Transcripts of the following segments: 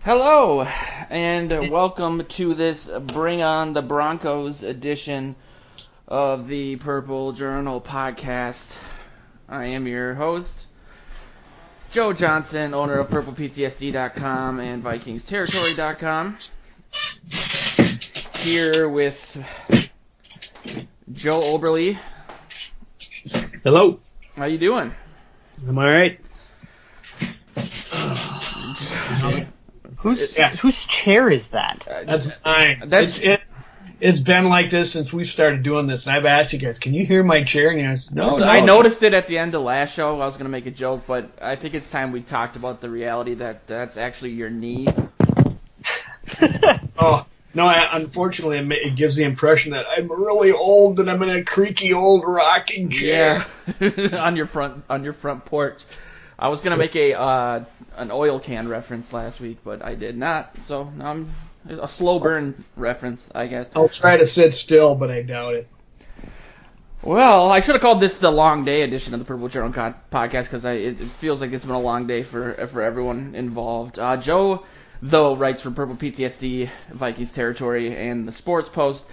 Hello, and welcome to this Bring On the Broncos edition of the Purple Journal podcast. I am your host, Joe Johnson, owner of purplePTSD.com and VikingsTerritory.com. Here with Joe Oberly. Hello. How you doing? I'm all right. Whose chair is that? That's mine. It's been like this since we started doing this, and I've asked you guys, can you hear my chair? And you guys, no. I noticed it at the end of last show. I was going to make a joke, but I think it's time we talked about the reality that that's actually your knee. Oh, no, unfortunately, it gives the impression that I'm really old and I'm in a creaky old rocking chair. Yeah, on your front porch. I was gonna make an oil can reference last week, but I did not. So now I'm a slow burn reference, I guess. I'll try to sit still, but I doubt it. Well, I should have called this the long day edition of the Purple Journal podcast because it feels like it's been a long day for everyone involved. Joe, though, writes for Purple PTSD, Vikings Territory, and the Sports Post.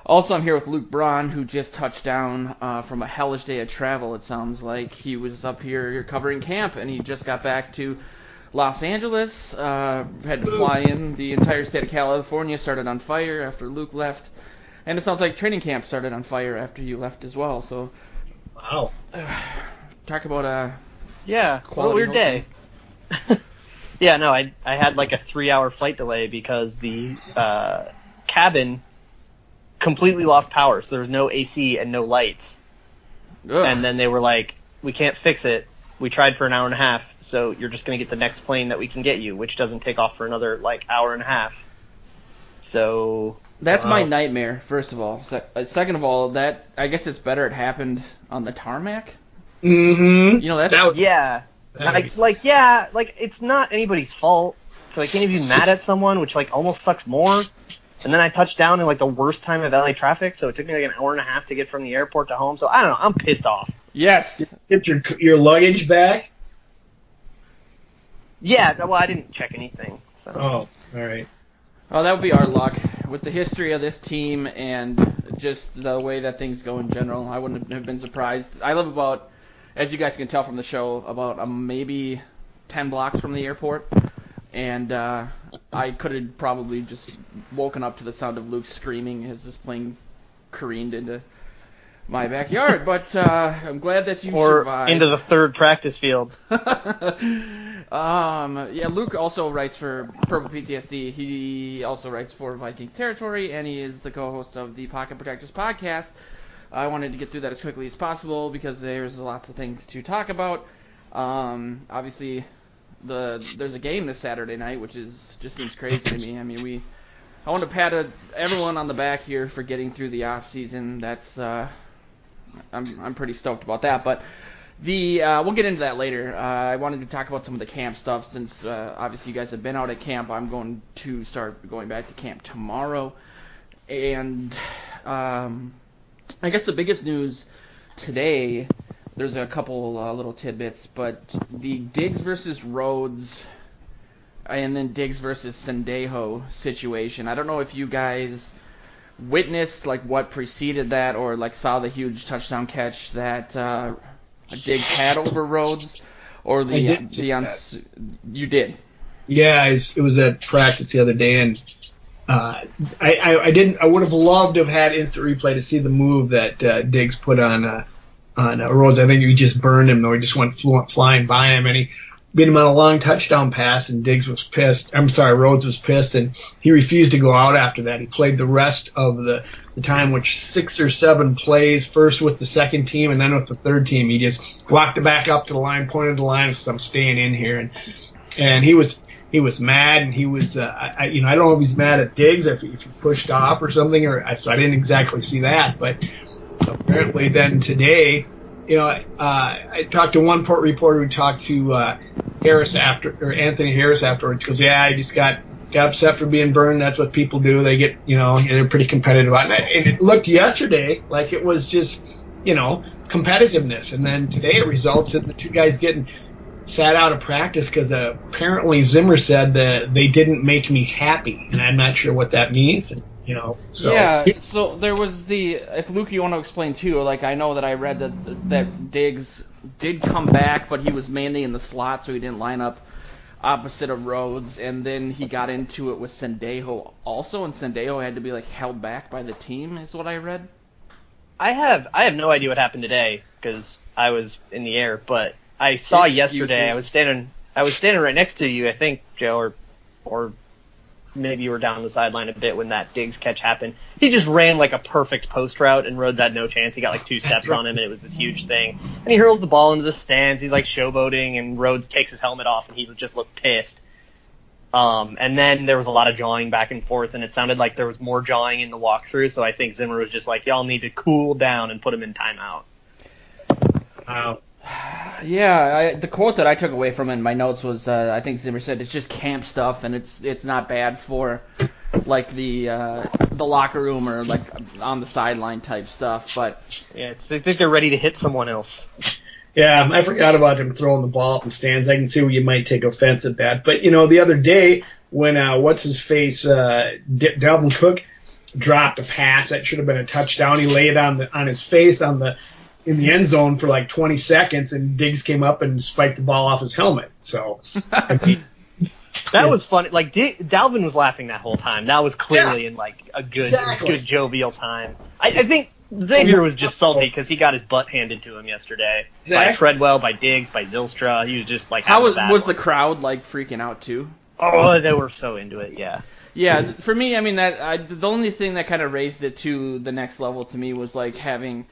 Also, I'm here with Luke Braun, who just touched down from a hellish day of travel, it sounds like. He was up here covering camp, and he just got back to Los Angeles. Had to fly in. The entire state of California started on fire after Luke left. And it sounds like training camp started on fire after you left as well. So, wow. Talk about a what a weird day. Yeah, no, I had like a 3-hour flight delay because the cabin completely lost power, so there was no AC and no lights. Ugh. And then they were like, we can't fix it. We tried for an hour and a half, so you're just going to get the next plane that we can get you, which doesn't take off for another hour and a half. So that's my nightmare, first of all. Second of all, that I guess it's better it happened on the tarmac. Mm-hmm. You know, that's... it's not anybody's fault, so I can't even be mad at someone, which almost sucks more. And then I touched down in the worst time of LA traffic, so it took me an hour and a half to get from the airport to home. So I don't know, I'm pissed off. Yes. Get your luggage back? Yeah, well, I didn't check anything. So. Oh, all right. Well, that would be our luck. With the history of this team and just the way that things go in general, I wouldn't have been surprised. I live about, as you guys can tell from the show, about maybe 10 blocks from the airport. And I could have probably just woken up to the sound of Luke screaming as this plane careened into my backyard. But I'm glad that you survived. Or into the third practice field. Luke also writes for Purple PTSD. He also writes for Vikings Territory, and he is the co-host of the Pocket Protectors podcast. I wanted to get through that as quickly as possible because there's lots of things to talk about. Obviously... There's a game this Saturday night, which just seems crazy to me. I mean, I want to pat everyone on the back here for getting through the off season. That's I'm pretty stoked about that. But we'll get into that later. I wanted to talk about some of the camp stuff since obviously you guys have been out at camp. I'm going to start going back to camp tomorrow, and I guess the biggest news today. There's a couple little tidbits, but the Diggs versus Rhodes and then Diggs versus Sendejo situation. I don't know if you guys witnessed what preceded that or saw the huge touchdown catch that Diggs had over Rhodes or you did. Yeah, it was at practice the other day, and I would have loved to have had instant replay to see the move that Diggs put on Rhodes. I think he just burned him, though. He just went flying by him, and he beat him on a long touchdown pass, and Rhodes was pissed, and he refused to go out after that. He played the rest of the time, which 6 or 7 plays, first with the second team and then with the third team. He just walked it back up to the line, pointed to the line, and said, I'm staying in here. And he was mad, and he was, I don't know if he's mad at Diggs, if he pushed off or something, so I didn't exactly see that, but apparently then today, I talked to one port reporter who talked to Anthony Harris afterwards. He goes, yeah, I just got upset for being burned. That's what people do. They get, they're pretty competitive about it. And it looked yesterday like it was just, competitiveness. And then today it results in the two guys getting sat out of practice because apparently Zimmer said that they didn't make me happy, and I'm not sure what that means. And, so yeah. So there was if Luke, you want to explain too. Like I know that I read that Diggs did come back, but he was mainly in the slot, so he didn't line up opposite of Rhodes, and then he got into it with Sendejo also, and Sendejo had to be held back by the team, is what I read. I have no idea what happened today because I was in the air, but I saw yesterday. I was standing right next to you, I think, Joe, or maybe you were down the sideline a bit when that Diggs catch happened. He just ran like a perfect post route, and Rhodes had no chance. He got 2 steps on him, and it was this huge thing. And he hurls the ball into the stands. He's showboating, and Rhodes takes his helmet off, and he just looked pissed. And then there was a lot of jawing back and forth, and it sounded like there was more jawing in the walkthrough. So I think Zimmer was just y'all need to cool down and put him in timeout. Wow. Yeah, the quote that I took away from it in my notes was I think Zimmer said it's just camp stuff, and it's not bad for the locker room or on the sideline type stuff. But yeah, they think they're ready to hit someone else. Yeah, I forgot about him throwing the ball up in the stands. I can see where you might take offense at that. But the other day when Dalvin Cook dropped a pass that should have been a touchdown, he laid it on his face in the end zone for 20 seconds, and Diggs came up and spiked the ball off his helmet. So that was funny. Dalvin was laughing that whole time. That was clearly in a good jovial time. I think Xavier was just salty because he got his butt handed to him yesterday by Treadwell, by Diggs, by Zylstra. He was just how was the crowd freaking out too? Oh, they were so into it. Yeah. Yeah, for me, I mean the only thing that kind of raised it to the next level to me was having.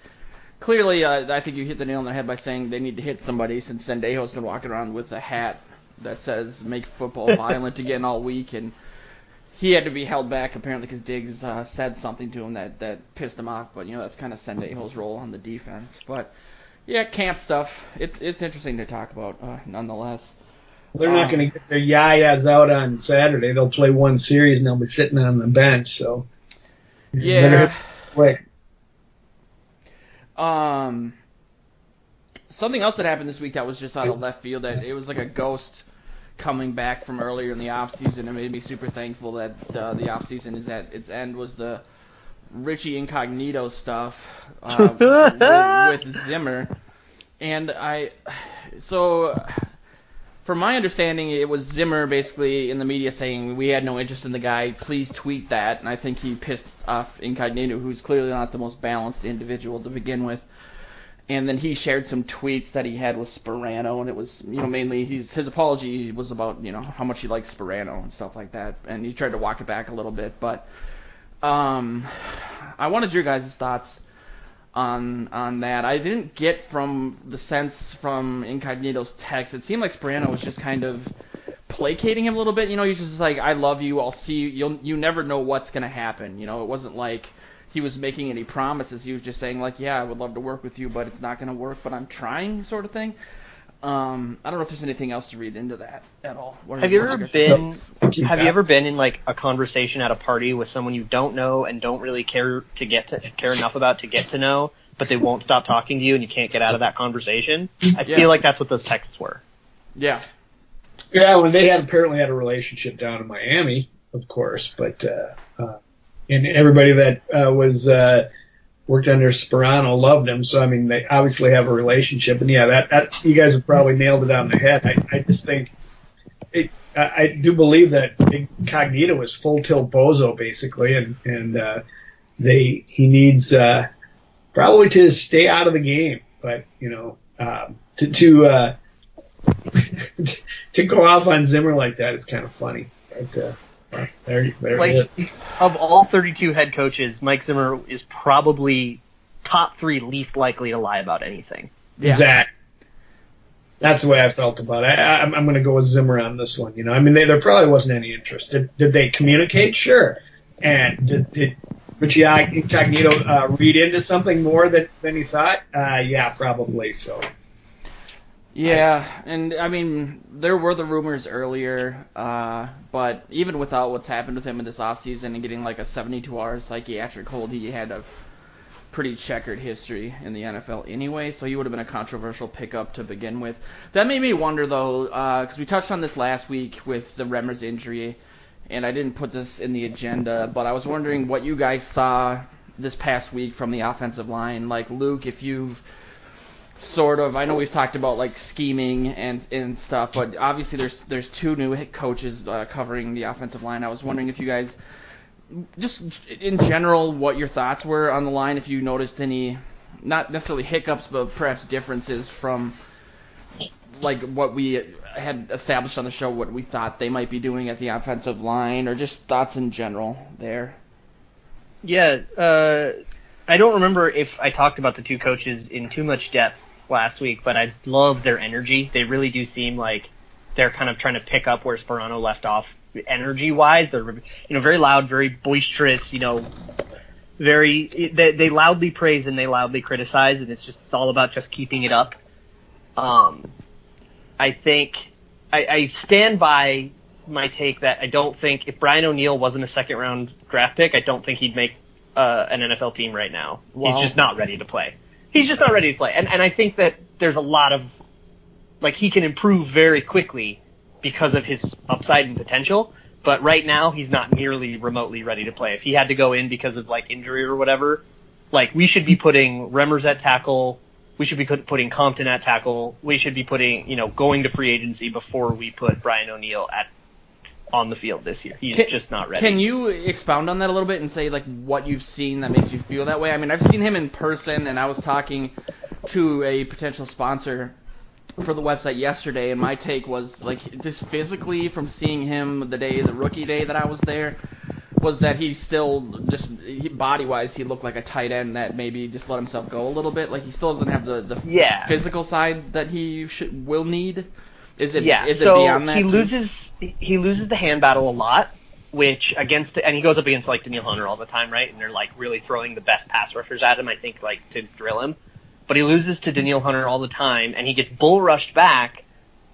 Clearly, I think you hit the nail on the head by saying they need to hit somebody, since Sendejo's been walking around with a hat that says "Make football violent" again all week, and he had to be held back apparently because Diggs said something to him that pissed him off. But that's kind of Sendejo's role on the defense. But yeah, camp stuff. It's interesting to talk about nonetheless. They're not going to get their yayas out on Saturday. They'll play one series and they'll be sitting on the bench. So yeah. Quick. Something else that happened this week that was just out of left field, that it was like a ghost coming back from earlier in the offseason, and made me super thankful that the offseason is at its end, was the Richie Incognito stuff with Zimmer. And from my understanding, it was Zimmer basically in the media saying we had no interest in the guy, please tweet that. And I think he pissed off Incognito, who's clearly not the most balanced individual to begin with. And then he shared some tweets that he had with Sperano, and it was, mainly his apology was about, how much he likes Sperano and stuff like that. And he tried to walk it back a little bit, but I wanted your guys' thoughts on that. I didn't get from the sense from Incognito's text. It seemed like Sperano was just kind of placating him a little bit. He's just like, I love you, I'll see you. You never know what's going to happen. It wasn't like he was making any promises. He was just saying yeah, I would love to work with you, but it's not going to work, but I'm trying, sort of thing. I don't know if there's anything else to read into that at all. Have you ever been in a conversation at a party with someone you don't know and don't really care enough about to get to know, but they won't stop talking to you and you can't get out of that conversation? I feel like that's what those texts were. Yeah. Yeah, when they apparently had a relationship down in Miami, of course, but and everybody that was worked under Sperano loved him. So, I mean, they obviously have a relationship. And, yeah, that you guys have probably nailed it on the head. I just think I do believe that Incognito was full tilt bozo, basically, and he needs probably to stay out of the game. But, to go off on Zimmer like that is kind of funny. But, there it is. Of all 32 head coaches, Mike Zimmer is probably top 3 least likely to lie about anything. Yeah. Exactly. That's the way I felt about it. I'm going to go with Zimmer on this one. I mean, there probably wasn't any interest. Did they communicate? Sure. And did Richie Incognito read into something more than he thought? Yeah, probably so. Yeah, and I mean, there were the rumors earlier, but even without what's happened with him in this offseason and getting a 72-hour psychiatric hold, he had pretty checkered history in the NFL anyway, so he would have been a controversial pickup to begin with. That made me wonder, though, because we touched on this last week with the Remmers injury, and I didn't put this in the agenda, but I was wondering what you guys saw this past week from the offensive line. Like, Luke, if you've sort of, I know we've talked about like scheming and stuff, but obviously there's two new head coaches covering the offensive line. I was wondering if you guys, just in general, what your thoughts were on the line, if you noticed any, not necessarily hiccups, but perhaps differences from like what we had established on the show, what we thought they might be doing at the offensive line, or just thoughts in general there. Yeah, I don't remember if I talked about the two coaches in too much depth last week, but I love their energy. They really do seem like they're kind of trying to pick up where Sperano left off energy-wise. They're, very loud, very boisterous, they loudly praise and they loudly criticize, and it's all about just keeping it up. I think I stand by my take that I don't think if Brian O'Neill wasn't a second-round draft pick, I don't think he'd make an NFL team right now. Wow. He's just not ready to play. He's just not ready to play. And I think that there's a lot of, he can improve very quickly because of his upside and potential, but right now he's not nearly remotely ready to play. If he had to go in because of, injury or whatever, we should be putting Remmers at tackle, we should be putting Compton at tackle, we should be putting, going to free agency before we put Brian O'Neill on the field this year. He's just not ready. Can you expound on that a little bit and say what you've seen that makes you feel that way? I mean, I've seen him in person, and I was talking to a potential sponsor for the website yesterday, and my take was just physically from seeing him the rookie day that I was there, was that he still body-wise he looked like a tight end that maybe just let himself go a little bit. He still doesn't have the physical side that he will need. Is it beyond that? He loses the hand battle a lot, and he goes up against Daniil Hunter all the time, right? And they're really throwing the best pass rushers at him, I think, to drill him. But he loses to Daniil Hunter all the time, and he gets bull rushed back,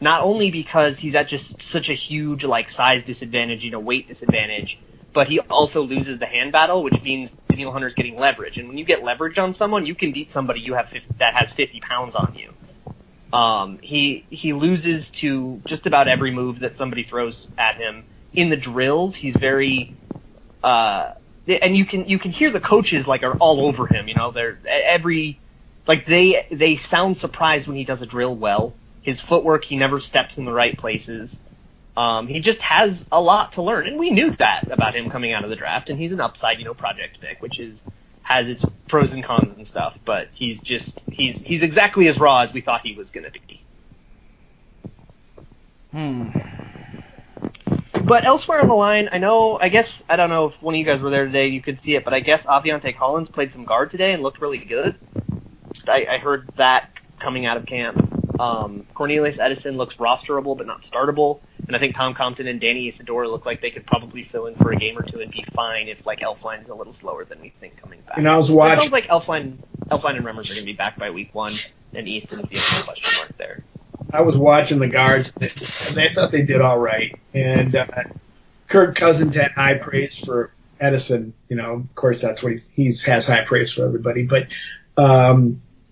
not only because he's at just such a huge size disadvantage, weight disadvantage, but he also loses the hand battle, which means Daniil Hunter's getting leverage. And when you get leverage on someone, you can beat somebody that has 50 pounds on you. He loses to just about every move that somebody throws at him. In the drills, he's very, and you can hear the coaches are all over him. They're they sound surprised when he does a drill well. His footwork, he never steps in the right places. He just has a lot to learn, and we knew that about him coming out of the draft. And he's an upside, project pick, which has its pros and cons and stuff, but he's exactly as raw as we thought he was going to be. But elsewhere on the line, I don't know if one of you guys were there today, you could see it, but I guess Aviante Collins played some guard today and looked really good. I heard that coming out of camp. Cornelius Edison looks rosterable but not startable, and I think Tom Compton and Danny Isidora look like they could probably fill in for a game or two and be fine if Elfline is a little slower than we think coming back. And I was watching. It sounds like Elfline and Remmers are going to be back by week 1, and Easton's the only question mark there. I was watching the guards, and I thought they did all right. And Kirk Cousins had high praise for Edison. Of course, that's what he has high praise for everybody. But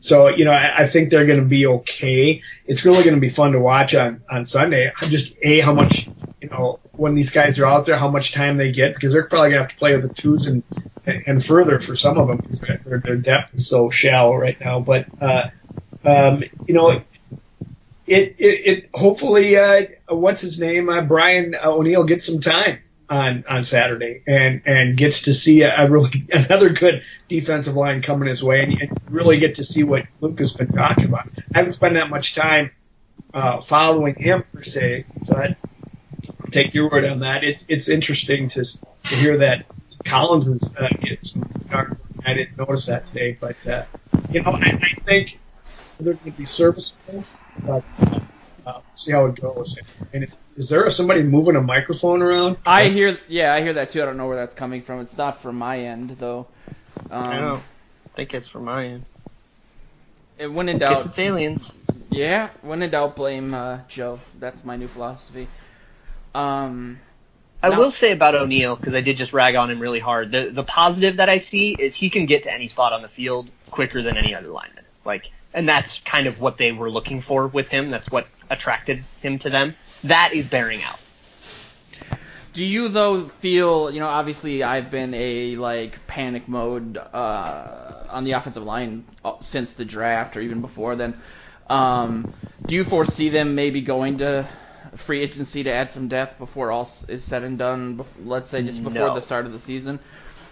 so, I think they're going to be okay. It's really going to be fun to watch on Sunday. Just, how much, when these guys are out there, how much time they get, because they're probably going to have to play with the twos and further for some of them, because their depth is so shallow right now. But, it hopefully, what's his name? Brian O'Neill gets some time on Saturday and gets to see another good defensive line coming his way, and really get to see what Luke has been talking about. I haven't spent that much time following him per se, so I take your word on that. It's interesting to hear that Collins is getting some start. I didn't notice that today, but I think they're going to be serviceable, but see how it goes. And is there somebody moving a microphone around? I hear that too. I don't know where that's coming from. It's not from my end though. I know. I think it's from my end. When in doubt, guess it's aliens. Yeah, when in doubt, blame Joe. That's my new philosophy. I will say about O'Neal, because I did just rag on him really hard, the positive that I see is he can get to any spot on the field quicker than any other lineman. And that's kind of what they were looking for with him. That's what attracted him to them. That is bearing out. Do you, though, feel, obviously I've been a, panic mode on the offensive line since the draft or even before then. Do you foresee them maybe going to free agency to add some depth before all is said and done, let's say just before the start of the season?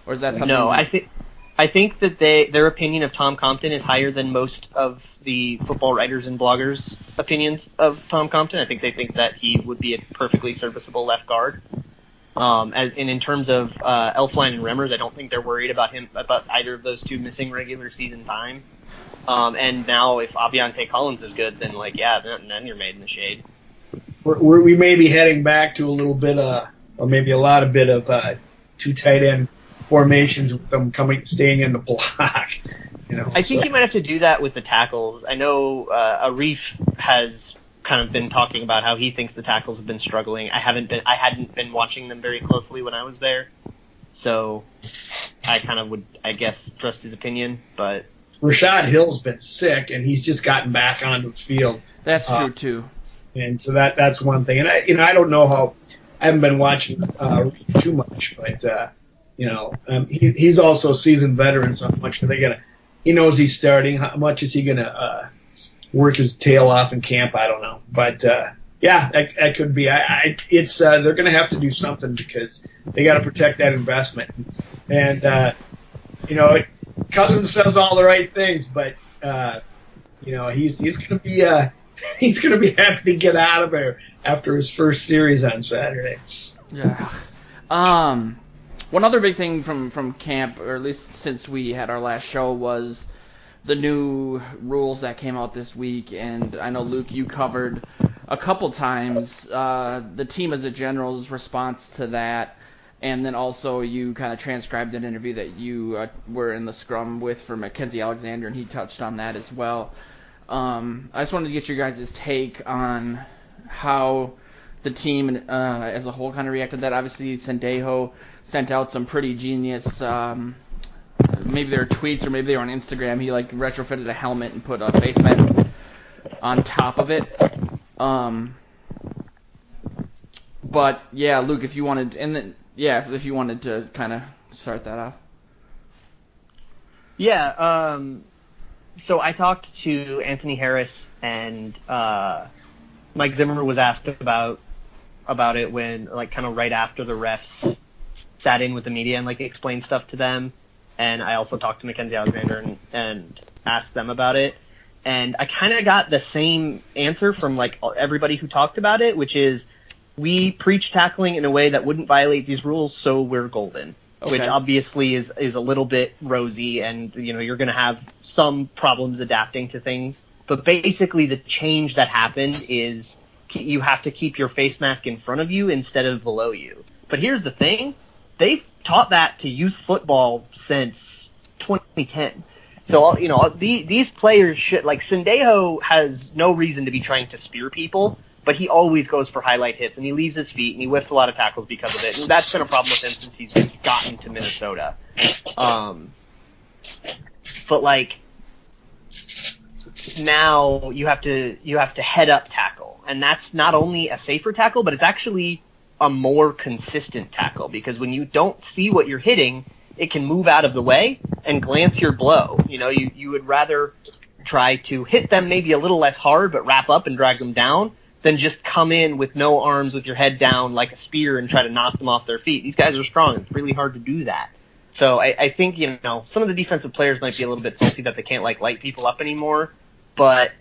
Or is that something... No, I think that their opinion of Tom Compton is higher than most of the football writers and bloggers' opinions of Tom Compton. I think they think that he would be a perfectly serviceable left guard. And in terms of Elflein and Remmers, I don't think they're worried about either of those two missing regular season time. And now if Aviante Collins is good, then then you're made in the shade. We may be heading back to a little bit or maybe a lot of bit of two tight end formations with them staying in the block. I think you might have to do that with the tackles. I know Arif has kind of been talking about how he thinks the tackles have been struggling. I hadn't been watching them very closely when I was there, so I kind of would, I guess, trust his opinion. But Rashad Hill's been sick, and he's just gotten back onto the field. That's true too. And so that's one thing. And I don't know how. I haven't been watching too much, but he's also a seasoned veteran. So how much are they gonna? He knows he's starting. How much is he gonna work his tail off in camp? I don't know. But that could be. They're gonna have to do something because they got to protect that investment. And Cousins says all the right things, but he's gonna be. He's going to be happy to get out of there after his first series on Saturday. Yeah. One other big thing from camp, or at least since we had our last show, was the new rules that came out this week. And I know, Luke, you covered a couple times the team as a general's response to that. And then also you kind of transcribed an interview that you were in the scrum with for Mackenzie Alexander, and he touched on that as well. I just wanted to get your guys' take on how the team as a whole kind of reacted to that. Obviously, Sendejo sent out some pretty genius, maybe they were tweets or maybe they were on Instagram. He retrofitted a helmet and put a face mask on top of it. But yeah, Luke, if you wanted, if you wanted to kind of start that off. Yeah. So I talked to Anthony Harris, and Mike Zimmer was asked about it when, kind of right after the refs sat in with the media and, explained stuff to them. And I also talked to Mackenzie Alexander and asked them about it. And I kind of got the same answer from, everybody who talked about it, which is we preach tackling in a way that wouldn't violate these rules, so we're golden. Okay. Which obviously is a little bit rosy, and you're going to have some problems adapting to things. But basically, the change that happened is you have to keep your face mask in front of you instead of below you. But here's the thing: they've taught that to youth football since 2010. So these players should Sendejo has no reason to be trying to spear people. But he always goes for highlight hits, and he leaves his feet, and he whiffs a lot of tackles because of it. And that's been a problem with him since he's gotten to Minnesota. But now you have to head up tackle, and that's not only a safer tackle, but it's actually a more consistent tackle because when you don't see what you're hitting, it can move out of the way and glance your blow. You would rather try to hit them maybe a little less hard, but wrap up and drag them down, than just come in with no arms with your head down like a spear and try to knock them off their feet. These guys are strong. It's really hard to do that. So I think, some of the defensive players might be a little bit salty that they can't light people up anymore. But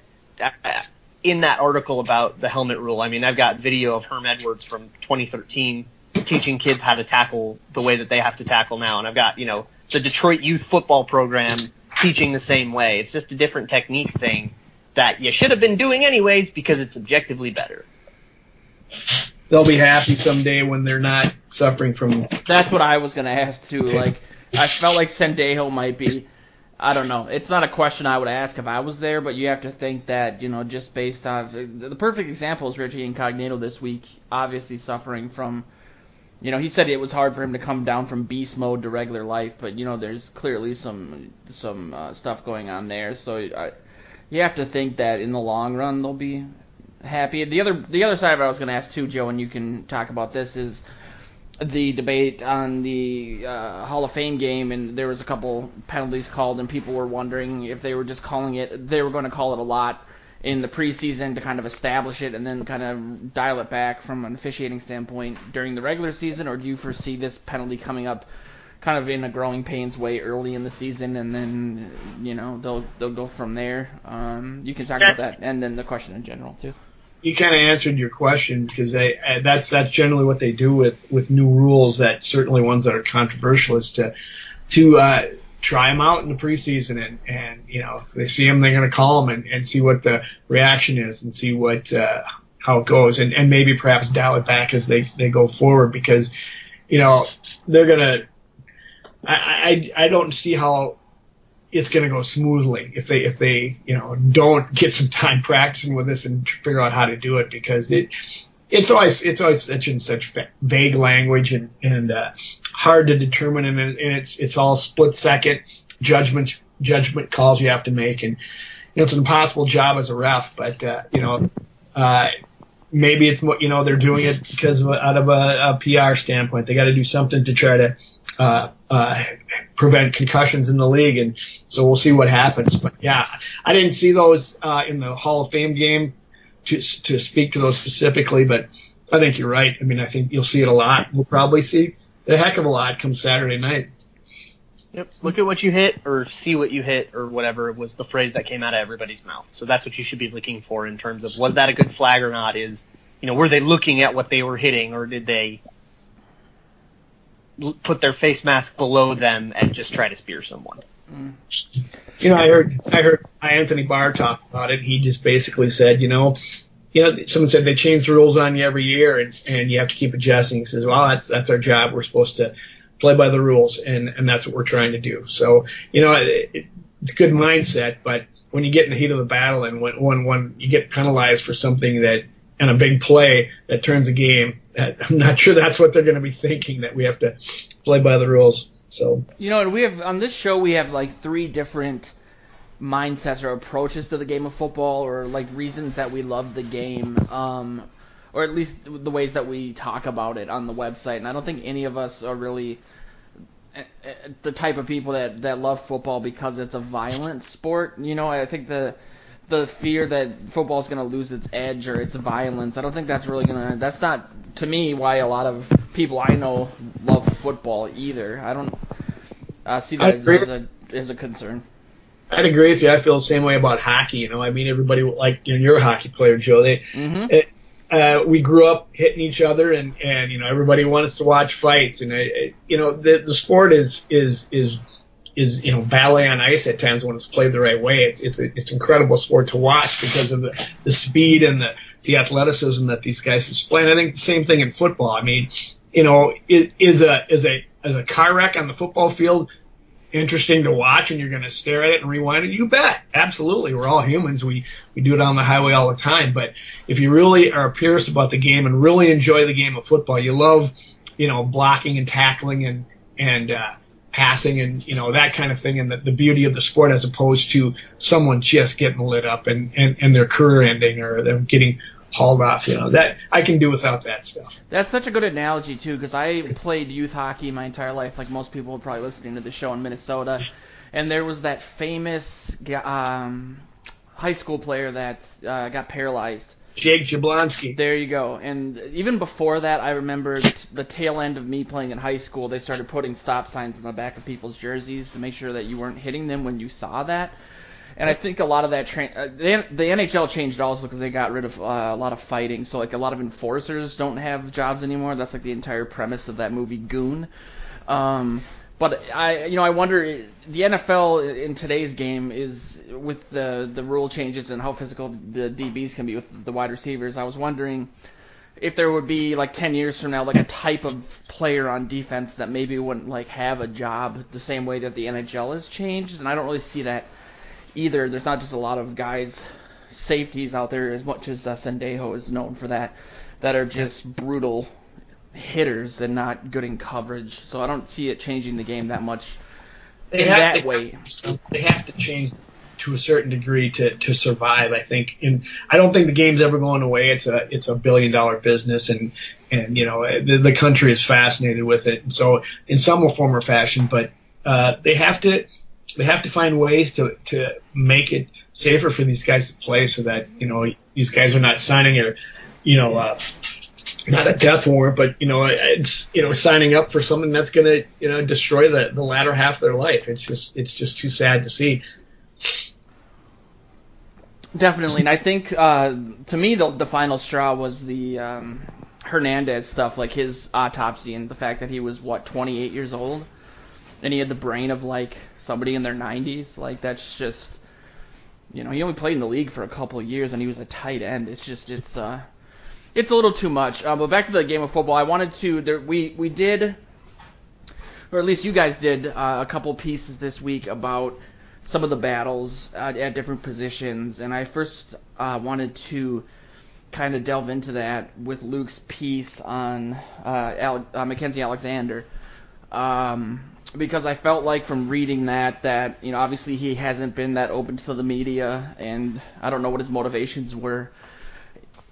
in that article about the helmet rule, I've got video of Herm Edwards from 2013 teaching kids how to tackle the way that they have to tackle now. And I've got, the Detroit youth football program teaching the same way. It's just a different technique thing that you should have been doing anyways because it's objectively better. They'll be happy someday when they're not suffering from... That's what I was going to ask, too. I felt like Sendejo might be... I don't know. It's not a question I would ask if I was there, but you have to think that, just based on... The perfect example is Richie Incognito this week, obviously suffering from he said it was hard for him to come down from beast mode to regular life, but there's clearly some stuff going on there. So you have to think that in the long run they'll be happy. The other side of it I was going to ask too, Joe, and you can talk about this, is the debate on the Hall of Fame game, and there was a couple penalties called, and people were wondering if they were just calling it. They were going to call it a lot in the preseason to kind of establish it and then kind of dial it back from an officiating standpoint during the regular season, or do you foresee this penalty coming up kind of in a growing pains way early in the season, and then they'll go from there? You can talk about that, and then the question in general too. You kind of answered your question, because that's generally what they do with new rules, that certainly ones that are controversial, is to try them out in the preseason, and if they see them, they're going to call them and see what the reaction is and see how it goes, and maybe perhaps dial it back as they go forward, because they're going to. I don't see how it's going to go smoothly if they don't get some time practicing with this and figure out how to do it, because it's always such vague language and hard to determine, and it's all split second judgment calls you have to make, and it's an impossible job as a ref, but maybe it's they're doing it because out of a PR standpoint, they got to do something to try to prevent concussions in the league, and so we'll see what happens. But yeah, I didn't see those in the Hall of Fame game to speak to those specifically, but I think you're right. I mean, I think you'll see it a lot. We'll probably see a heck of a lot come Saturday night. Yep. Look at what you hit, or see what you hit, or whatever was the phrase that came out of everybody's mouth. So that's what you should be looking for in terms of, was that a good flag or not? Were they looking at what they were hitting, or did they put their face mask below them and just try to spear someone? I heard Anthony Barr talk about it. He just basically said, someone said they change the rules on you every year, and you have to keep adjusting. He says, well, that's our job. We're supposed to play by the rules, and that's what we're trying to do. So, it's a good mindset, but when you get in the heat of the battle, and when you get penalized for something and a big play that turns a game, I'm not sure that's what they're going to be thinking, that we have to play by the rules. So we have on this show, we have like 3 different mindsets or approaches to the game of football, or like reasons that we love the game, or at least the ways that we talk about it on the website. And I don't think any of us are really the type of people that love football because it's a violent sport. I think the fear that football is going to lose its edge or its violence, I don't think that's not, to me, why a lot of people I know love football either. I don't see that as a concern. I'd agree with you. I feel the same way about hockey. I mean, everybody, like, you're a hockey player, Joe. We grew up hitting each other, and everybody wants to watch fights, and the sport is ballet on ice at times when it's played the right way. It's an incredible sport to watch because of the speed and the athleticism that these guys display. And I think the same thing in football. I mean, is a car wreck on the football field interesting to watch, and you're going to stare at it and rewind it? You bet. Absolutely. We're all humans. We do it on the highway all the time. But if you really are a purist about the game and really enjoy the game of football, you love, blocking and tackling and passing and, that kind of thing, and the beauty of the sport, as opposed to someone just getting lit up and their career ending, or them getting hauled off. That I can do without that stuff. That's such a good analogy too, because I played youth hockey my entire life, like most people are probably listening to the show in Minnesota, and there was that famous high school player that got paralyzed. Jake Jablonski. There you go. And even before that, I remember the tail end of me playing in high school, they started putting stop signs on the back of people's jerseys to make sure that you weren't hitting them when you saw that. And I think a lot of that the NHL changed also because they got rid of a lot of fighting. So like a lot of enforcers don't have jobs anymore. That's like the entire premise of that movie Goon. But I wonder, the NFL in today's game is, with the rule changes and how physical the DBs can be with the wide receivers, I was wondering if there would be, like 10 years from now, like a type of player on defense that maybe wouldn't like have a job the same way that the NHL has changed. And I don't really see that either. There's not just a lot of guys, safeties out there, as much as Sendejo is known for that are just brutal hitters and not good in coverage. So I don't see it changing the game that much They have to change to a certain degree to survive, I think. And I don't think the game's ever going away. It's a $1 billion business, and the country is fascinated with it. And so in some form or fashion, but they have to find ways to make it safer for these guys to play, so that these guys are not signing not a death warrant, but it's signing up for something that's going to destroy the latter half of their life. It's just too sad to see. Definitely, and I think to me the final straw was the Hernandez stuff, like his autopsy and the fact that he was 28 years old, and he had the brain of like somebody in their 90s. Like that's just he only played in the league for a couple of years and he was a tight end. It's a little too much. But back to the game of football, I wanted to. We did, or at least you guys did, a couple pieces this week about some of the battles at different positions, and I first wanted to kind of delve into that with Luke's piece on Mackenzie Alexander, because I felt like from reading that obviously he hasn't been that open to the media, and I don't know what his motivations were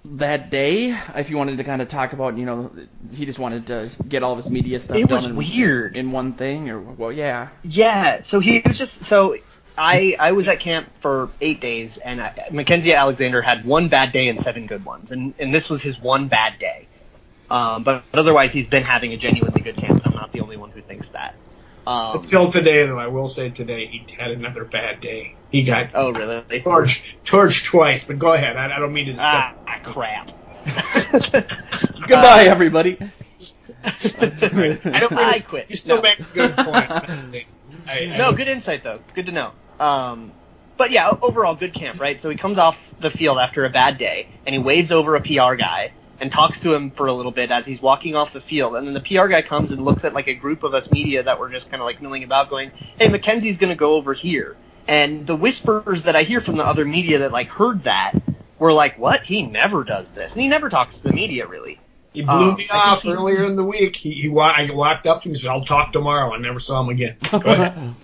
that day. If you wanted to kind of talk about, he just wanted to get all of his media stuff done weird in one thing, or yeah. So he was just I was at camp for 8 days, and Mackenzie Alexander had one bad day and 7 good ones, and this was his one bad day. But otherwise, he's been having a genuinely good camp, and I'm not the only one who thinks that. Until today, though, I will say today he had another bad day. He got really torched twice. But go ahead. I don't mean to discuss. Crap. Goodbye, everybody. I quit. You still make a good point. No, good insight though. Good to know. But yeah, overall good camp, right? So he comes off the field after a bad day, and he waves over a PR guy and talks to him for a little bit as he's walking off the field. And then the PR guy comes and looks at like a group of us media that were just kind of like milling about going, hey, Mackenzie's going to go over here. And the whispers that I hear from the other media that like heard that were like, what? He never does this. And he never talks to the media, really. He blew me off earlier in the week. I walked up to him and said, I'll talk tomorrow. I never saw him again. Go ahead.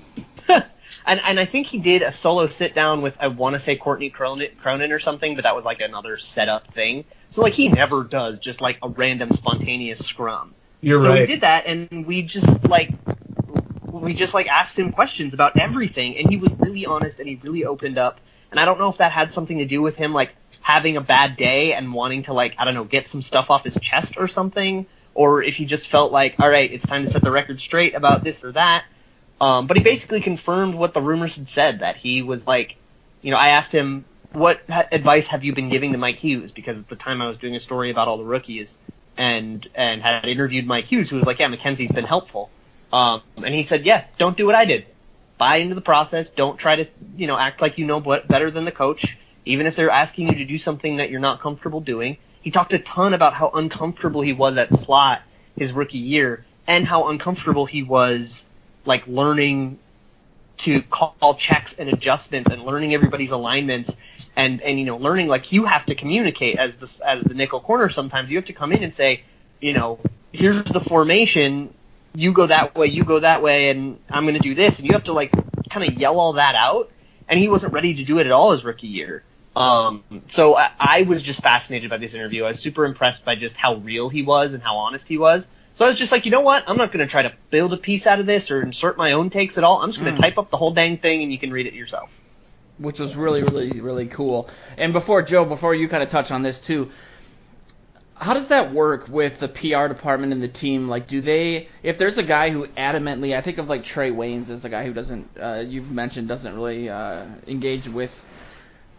And I think he did a solo sit-down with, I want to say, Courtney Cronin or something, but that was like another setup thing. So, like, he never does just, like, a random spontaneous scrum. You're right. So we did that, and we just asked him questions about everything, and he was really honest, and he really opened up. And I don't know if that had something to do with him, like, having a bad day and wanting to, like, I don't know, get some stuff off his chest or something, or if he just felt like, all right, it's time to set the record straight about this or that. But he basically confirmed what the rumors had said, that he was like, I asked him, what advice have you been giving to Mike Hughes? Because at the time I was doing a story about all the rookies and had interviewed Mike Hughes, who was like, yeah, Mackenzie's been helpful. And he said, yeah, don't do what I did. Buy into the process. Don't try to, act like you know better than the coach, even if they're asking you to do something that you're not comfortable doing. He talked a ton about how uncomfortable he was at slot his rookie year and how uncomfortable he was, like, learning to call checks and adjustments and learning everybody's alignments and learning, like, you have to communicate as the nickel corner. Sometimes you have to come in and say, here's the formation, you go that way, and I'm going to do this. And you have to, like, kind of yell all that out. And he wasn't ready to do it at all his rookie year. So I was just fascinated by this interview. I was super impressed by just how real he was and how honest he was. So I was just like, you know what? I'm not going to try to build a piece out of this or insert my own takes at all. I'm just going to type up the whole dang thing and you can read it yourself. Which was really, really, really cool. And before you kind of touch on this too, how does that work with the PR department and the team? Like, if there's a guy who adamantly, I think of like Trey Waynes as the guy who doesn't, you've mentioned, doesn't really engage with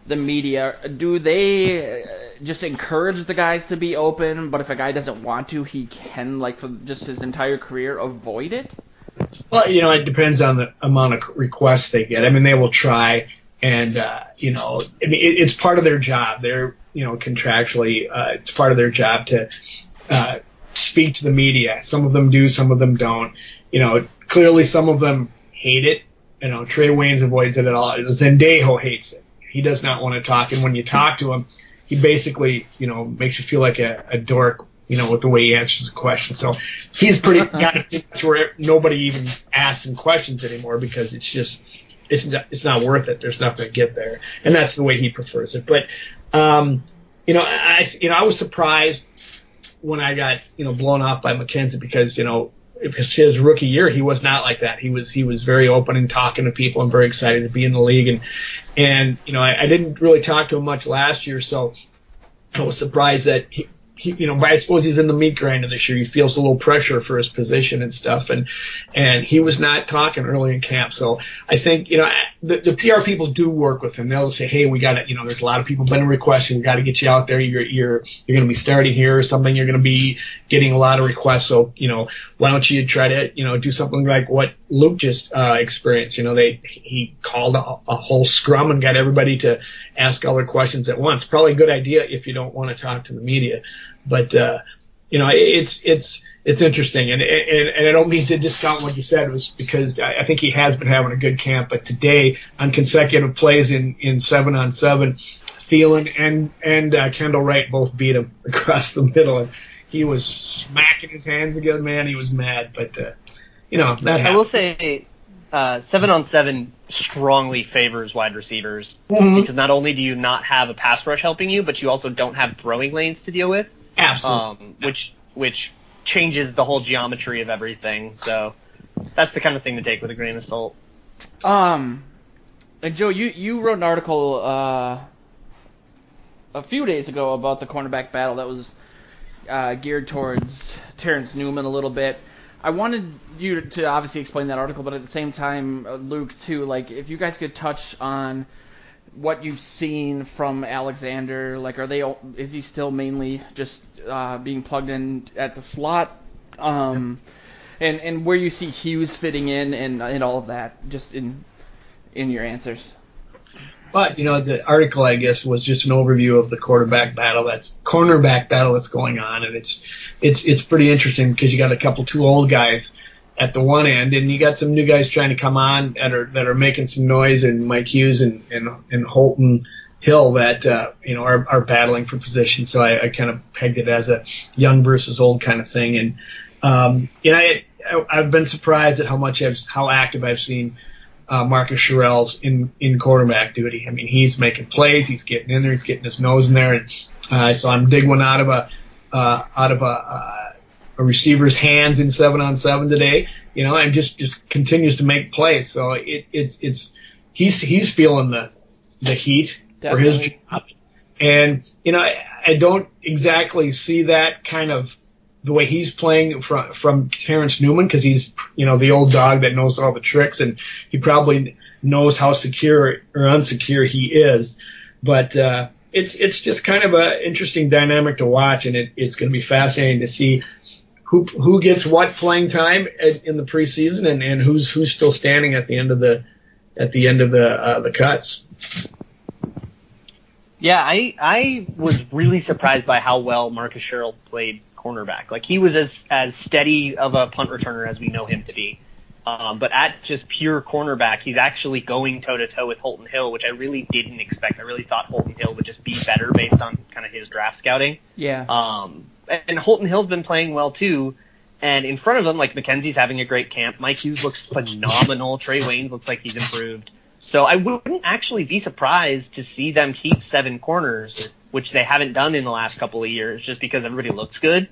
the media, do they just encourage the guys to be open, but if a guy doesn't want to, he can, like, for just his entire career, avoid it? Well, it depends on the amount of requests they get. I mean, they will try, and, it's part of their job. They're, contractually, it's part of their job to speak to the media. Some of them do, some of them don't. Clearly some of them hate it. Trey Waynes avoids it at all. Sendejo hates it. He does not want to talk, and when you talk to him, he basically, makes you feel like a dork with the way he answers the question. So he's got much where nobody even asks him questions anymore because it's just it's not worth it. There's nothing to get there, and that's the way he prefers it. But I was surprised when I got blown off by McKenzie because his rookie year he was not like that. He was very open and talking to people and very excited to be in the league, and I didn't really talk to him much last year, so I was surprised that he but I suppose he's in the meat grinder this year. He feels a little pressure for his position and stuff, and he was not talking early in camp. So I think the PR people do work with him. They'll say, hey, we got to there's a lot of people been requesting. We got to get you out there. You're going to be starting here or something. You're going to be getting a lot of requests. So why don't you try to do something like what Luke just experienced. He called a whole scrum and got everybody to ask all their questions at once. Probably a good idea if you don't want to talk to the media. But it's interesting, and I don't mean to discount what you said. It was because I think he has been having a good camp. But today, on consecutive plays in 7-on-7, Thielen and Kendall Wright both beat him across the middle, and he was smacking his hands together. Man, he was mad. But that happens. I will say 7-on-7 strongly favors wide receivers because not only do you not have a pass rush helping you, but you also don't have throwing lanes to deal with. Absolutely. Which changes the whole geometry of everything. So that's the kind of thing to take with a grain of salt. And Joe, you wrote an article a few days ago about the cornerback battle that was geared towards Terrence Newman a little bit. I wanted you to obviously explain that article, but at the same time, Luke, too, like if you guys could touch on what you've seen from Alexander, like is he still mainly just being plugged in at the slot, and where you see Hughes fitting in and all of that, just in your answers. But the article I guess was just an overview of the cornerback battle that's going on, and it's pretty interesting because you got two old guys at the one end, and you got some new guys trying to come on that are making some noise, and Mike Hughes and Holton Hill that are battling for position. So I kind of pegged it as a young versus old kind of thing, and I've been surprised at how active I've seen Marcus Sherrell's in quarterback duty. I mean, he's making plays, he's getting in there, he's getting his nose in there, and I saw him dig one out of a receiver's hands in 7-on-7 today, and just continues to make plays. So he's feeling the heat. Definitely. For his job. And I don't exactly see that kind of the way he's playing from Terrence Newman, because he's the old dog that knows all the tricks, and he probably knows how secure or unsecure he is. But it's just kind of an interesting dynamic to watch, and it's going to be fascinating to see who gets what playing time in the preseason, and who's still standing at the end of the cuts. Yeah, I was really surprised by how well Marcus Sherrill played cornerback. Like, he was as steady of a punt returner as we know him to be. But at just pure cornerback, he's actually going toe-to-toe with Holton Hill, which I really didn't expect. I really thought Holton Hill would just be better based on kind of his draft scouting. Yeah. And Holton Hill's been playing well, too. And in front of him, like, McKenzie's having a great camp. Mike Hughes looks phenomenal. Trey Waynes looks like he's improved. So I wouldn't actually be surprised to see them keep 7 corners, which they haven't done in the last couple of years, just because everybody looks good.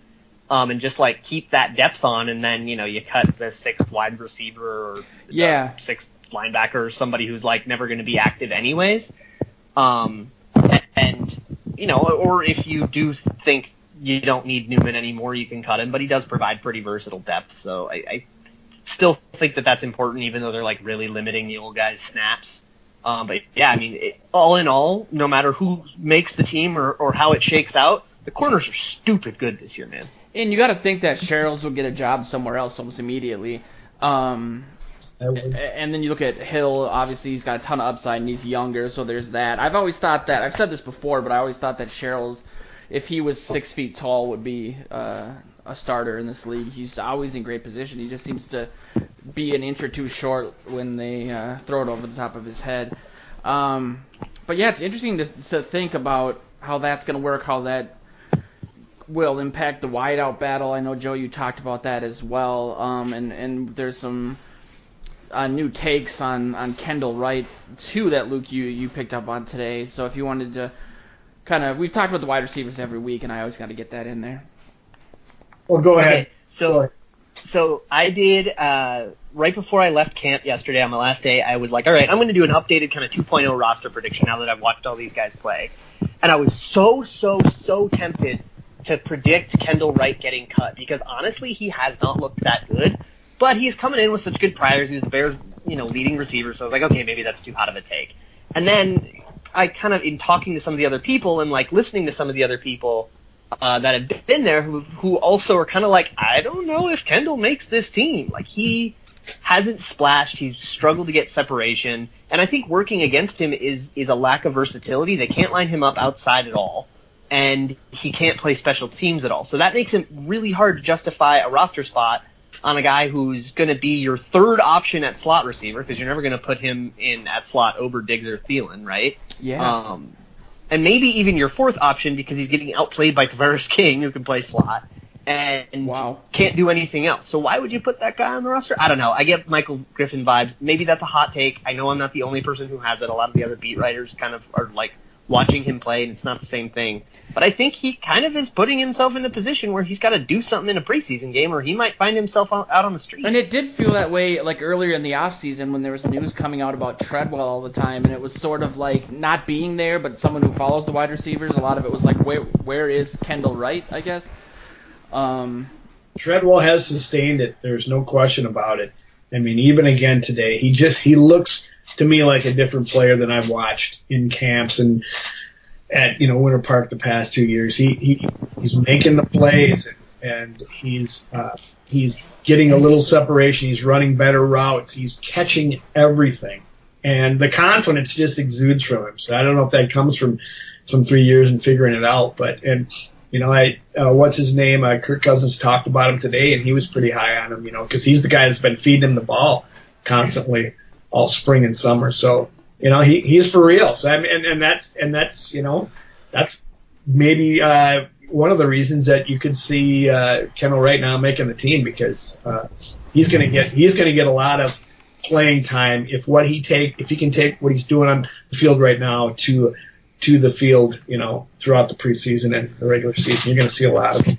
And just like keep that depth on, and then you cut the 6th wide receiver or the 6th linebacker or somebody who's like never going to be active anyways. And or if you do think you don't need Newman anymore, you can cut him, but he does provide pretty versatile depth. So I still think that that's important, even though they're like really limiting the old guys' snaps. But yeah, I mean, all in all, no matter who makes the team or how it shakes out, the corners are stupid good this year, man. And you got to think that Sherrills will get a job somewhere else almost immediately. And then you look at Hill. Obviously, he's got a ton of upside, and he's younger, so there's that. I've always thought that. I've said this before, but I always thought that Sherrills, if he was 6 feet tall, would be a starter in this league. He's always in great position. He just seems to be an inch or two short when they throw it over the top of his head. But yeah, it's interesting to think about how that's going to work, how that will impact the wideout battle. I know, Joe, you talked about that as well. And there's some new takes on Kendall Wright, too, that, Luke, you picked up on today. So if you wanted to we've talked about the wide receivers every week, and I always got to get that in there. Well, go ahead. Okay, so I did, right before I left camp yesterday on my last day, I was like, all right, I'm going to do an updated kind of 2.0 roster prediction now that I've watched all these guys play. And I was so tempted to predict Kendall Wright getting cut because, honestly, he has not looked that good. But he's coming in with such good priors. He's the Bears, leading receiver. So I was like, okay, maybe that's too hot of a take. And then I kind of, in talking to some of the other people and listening to some of the other people that have been there who also are kind of like, I don't know if Kendall makes this team. He hasn't splashed. He's struggled to get separation. And I think working against him is a lack of versatility. They can't line him up outside at all. And he can't play special teams at all. So that makes it really hard to justify a roster spot on a guy who's going to be your third option at slot receiver, because you're never going to put him in at slot over Diggs or Thielen, right? Yeah. And maybe even your fourth option because he's getting outplayed by Tavares King, who can play slot, and can't do anything else. So why would you put that guy on the roster? I don't know. I get Michael Griffin vibes. Maybe that's a hot take. I know I'm not the only person who has it. A lot of the other beat writers kind of are watching him play, and it's not the same thing. But I think he kind of is putting himself in a position where he's got to do something in a preseason game, or he might find himself out on the street. And it did feel that way earlier in the offseason when there was news coming out about Treadwell all the time, and it was sort of not being there, but someone who follows the wide receivers, a lot of it was where is Kendall Wright, I guess? Treadwell has sustained it. There's no question about it. I mean, even again today, he looks to me like a different player than I've watched in camps and at Winter Park the past 2 years. He's making the plays and he's getting a little separation. He's running better routes. He's catching everything, and the confidence just exudes from him. So I don't know if that comes from 3 years and figuring it out, what's his name? Kirk Cousins talked about him today, and he was pretty high on him, because he's the guy that's been feeding him the ball constantly all spring and summer. So, he's for real. So, that's maybe one of the reasons that you could see Kendall right now making the team, because he's going to get a lot of playing time if he can take what he's doing on the field right now to the field, throughout the preseason and the regular season. You're going to see a lot of him.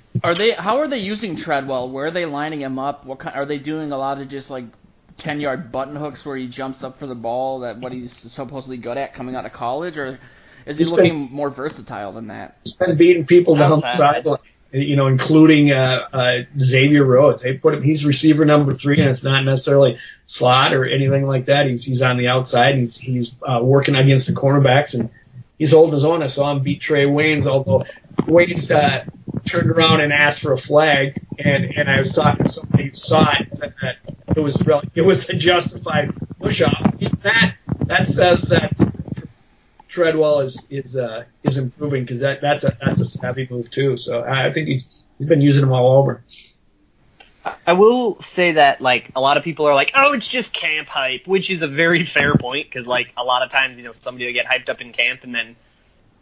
How are they using Treadwell? Where are they lining him up? Are they doing a lot of just 10-yard button hooks where he jumps up for the ball, that what he's supposedly good at coming out of college, or is he looking more versatile than that? He's been beating people down the sideline, including Xavier Rhodes. They put him. He's receiver number 3, and it's not necessarily slot or anything like that. He's on the outside, and he's working against the cornerbacks, and he's holding his own. I saw him beat Trey Waynes, although Waynes turned around and asked for a flag, and I was talking to somebody who saw it and said that it was a justified push-off. That says that Treadwell is improving, because that's a savvy move too. So I think he's been using them all over. I will say that a lot of people are like, oh, it's just camp hype, which is a very fair point, because a lot of times somebody will get hyped up in camp and then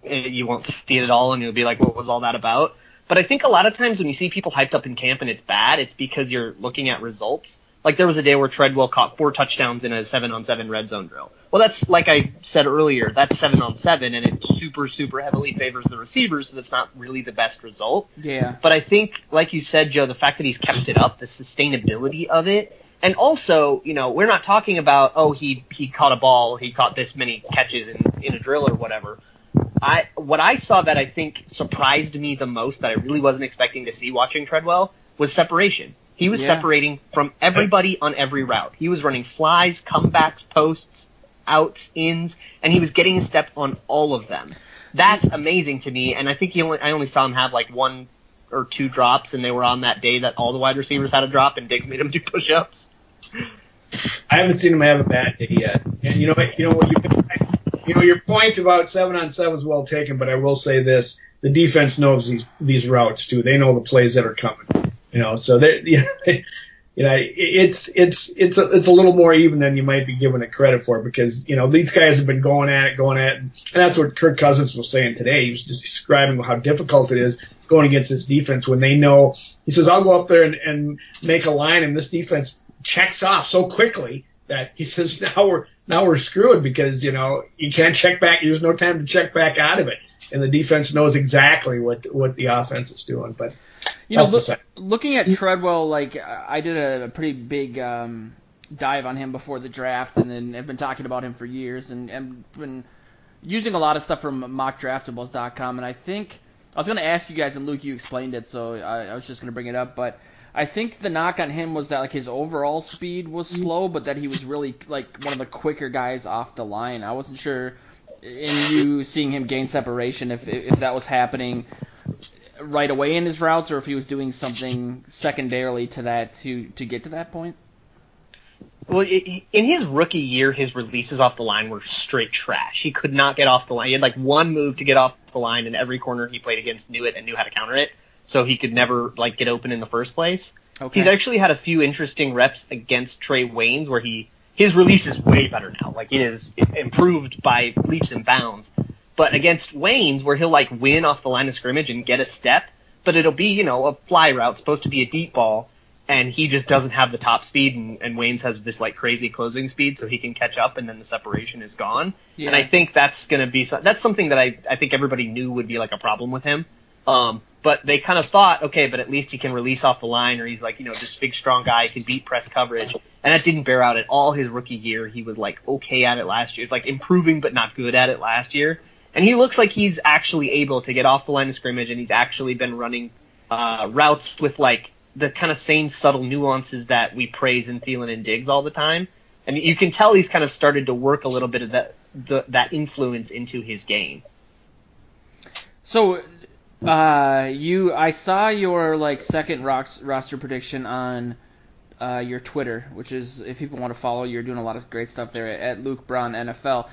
you won't see it at all, and you'll be like, what was all that about? But I think a lot of times when you see people hyped up in camp and it's bad, it's because you're looking at results. There was a day where Treadwell caught 4 touchdowns in a 7-on-7 red zone drill. Well, that's, like I said earlier, that's 7-on-7, and it super, super heavily favors the receivers, so that's not really the best result. Yeah. But I think, like you said, Joe, the fact that he's kept it up, the sustainability of it, and also, we're not talking about, he caught a ball, he caught this many catches in a drill or whatever. What I saw that I think surprised me the most, that I really wasn't expecting to see watching Treadwell, was separation. He was separating from everybody on every route. He was running flies, comebacks, posts, outs, ins, and he was getting a step on all of them. That's amazing to me, and I think I only saw him have 1 or 2 drops, and they were on that day that all the wide receivers had a drop, and Diggs made him do push-ups. I haven't seen him have a bad day yet. And your point about 7-on-7 is well taken, but I will say this: the defense knows these routes too. They know the plays that are coming. So it's a little more even than you might be giving it credit for, because these guys have been going at it, and that's what Kirk Cousins was saying today. He was just describing how difficult it is going against this defense when they know. He says, I'll go up there and make a line, and this defense checks off so quickly that he says now we're screwed because you can't check back. There's no time to check back out of it, and the defense knows exactly what the offense is doing. But looking at Treadwell, like I did a pretty big dive on him before the draft, and then I've been talking about him for years, and been using a lot of stuff from mockdraftables.com, and I think I was going to ask you guys, and Luke, you explained it, so I was just going to bring it up, but I think the knock on him was that like his overall speed was slow, but that he was really like one of the quicker guys off the line. I wasn't sure in you seeing him gain separation if that was happening right away in his routes, or if he was doing something secondarily to that to get to that point. Well, in his rookie year, his releases off the line were straight trash. He could not get off the line. He had like one move to get off the line, and every corner he played against knew it and knew how to counter it. So he could never like get open in the first place. Okay. He's actually had a few interesting reps against Trey Waynes where his release is way better now. Like it is improved by leaps and bounds. But against Waynes, where he'll like win off the line of scrimmage and get a step, but it'll be, a fly route, supposed to be a deep ball, and he just doesn't have the top speed, and Waynes has this like crazy closing speed, so he can catch up, and then the separation is gone. Yeah. And I think that's something that I think everybody knew would be like a problem with him. But they kind of thought, okay, but at least he can release off the line, or he's like, this big, strong guy, can beat press coverage. And that didn't bear out at all his rookie year. He was like okay at it last year. It's like improving but not good at it last year. And he looks like he's actually able to get off the line of scrimmage, and he's actually been running routes with like the kind of same subtle nuances that we praise in Thielen and Diggs all the time. And you can tell he's kind of started to work a little bit of that influence into his game. So I saw your like second roster prediction on your Twitter, which is, if people want to follow, you're doing a lot of great stuff there at Luke Braun NFL.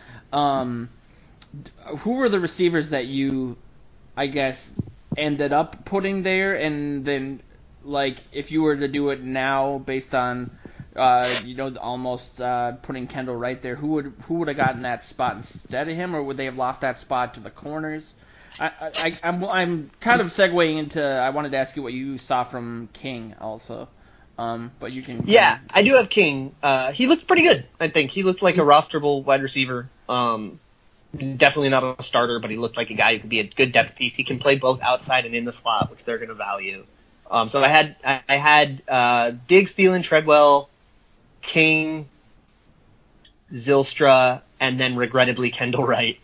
Who were the receivers that you, I guess, ended up putting there? And then, like, if you were to do it now based on, almost putting Kendall right there, who would have gotten that spot instead of him, or would they have lost that spot to the corners? I'm kind of segueing into, I wanted to ask you what you saw from King also. But you can. Yeah, I do have King. He looked pretty good, I think. He looked like a rosterable wide receiver. Definitely not a starter, but he looked like a guy who could be a good depth piece. He can play both outside and in the slot, which they're going to value. So I had Diggs, Thielen, Treadwell, King, Zylstra, and then regrettably Kendall Wright.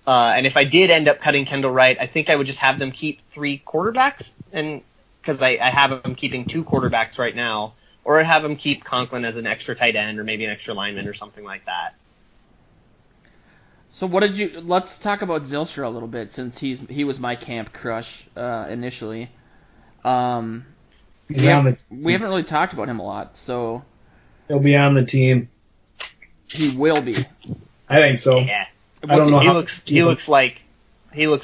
And if I did end up cutting Kendall Wright, I think I would just have them keep 3 quarterbacks, and because I have them keeping 2 quarterbacks right now, or I'd have them keep Conklin as an extra tight end or maybe an extra lineman or something like that. So let's talk about Zylstra a little bit, since he was my camp crush initially. We haven't really talked about him a lot, so he'll be on the team. He will be. I think so. Yeah. He looks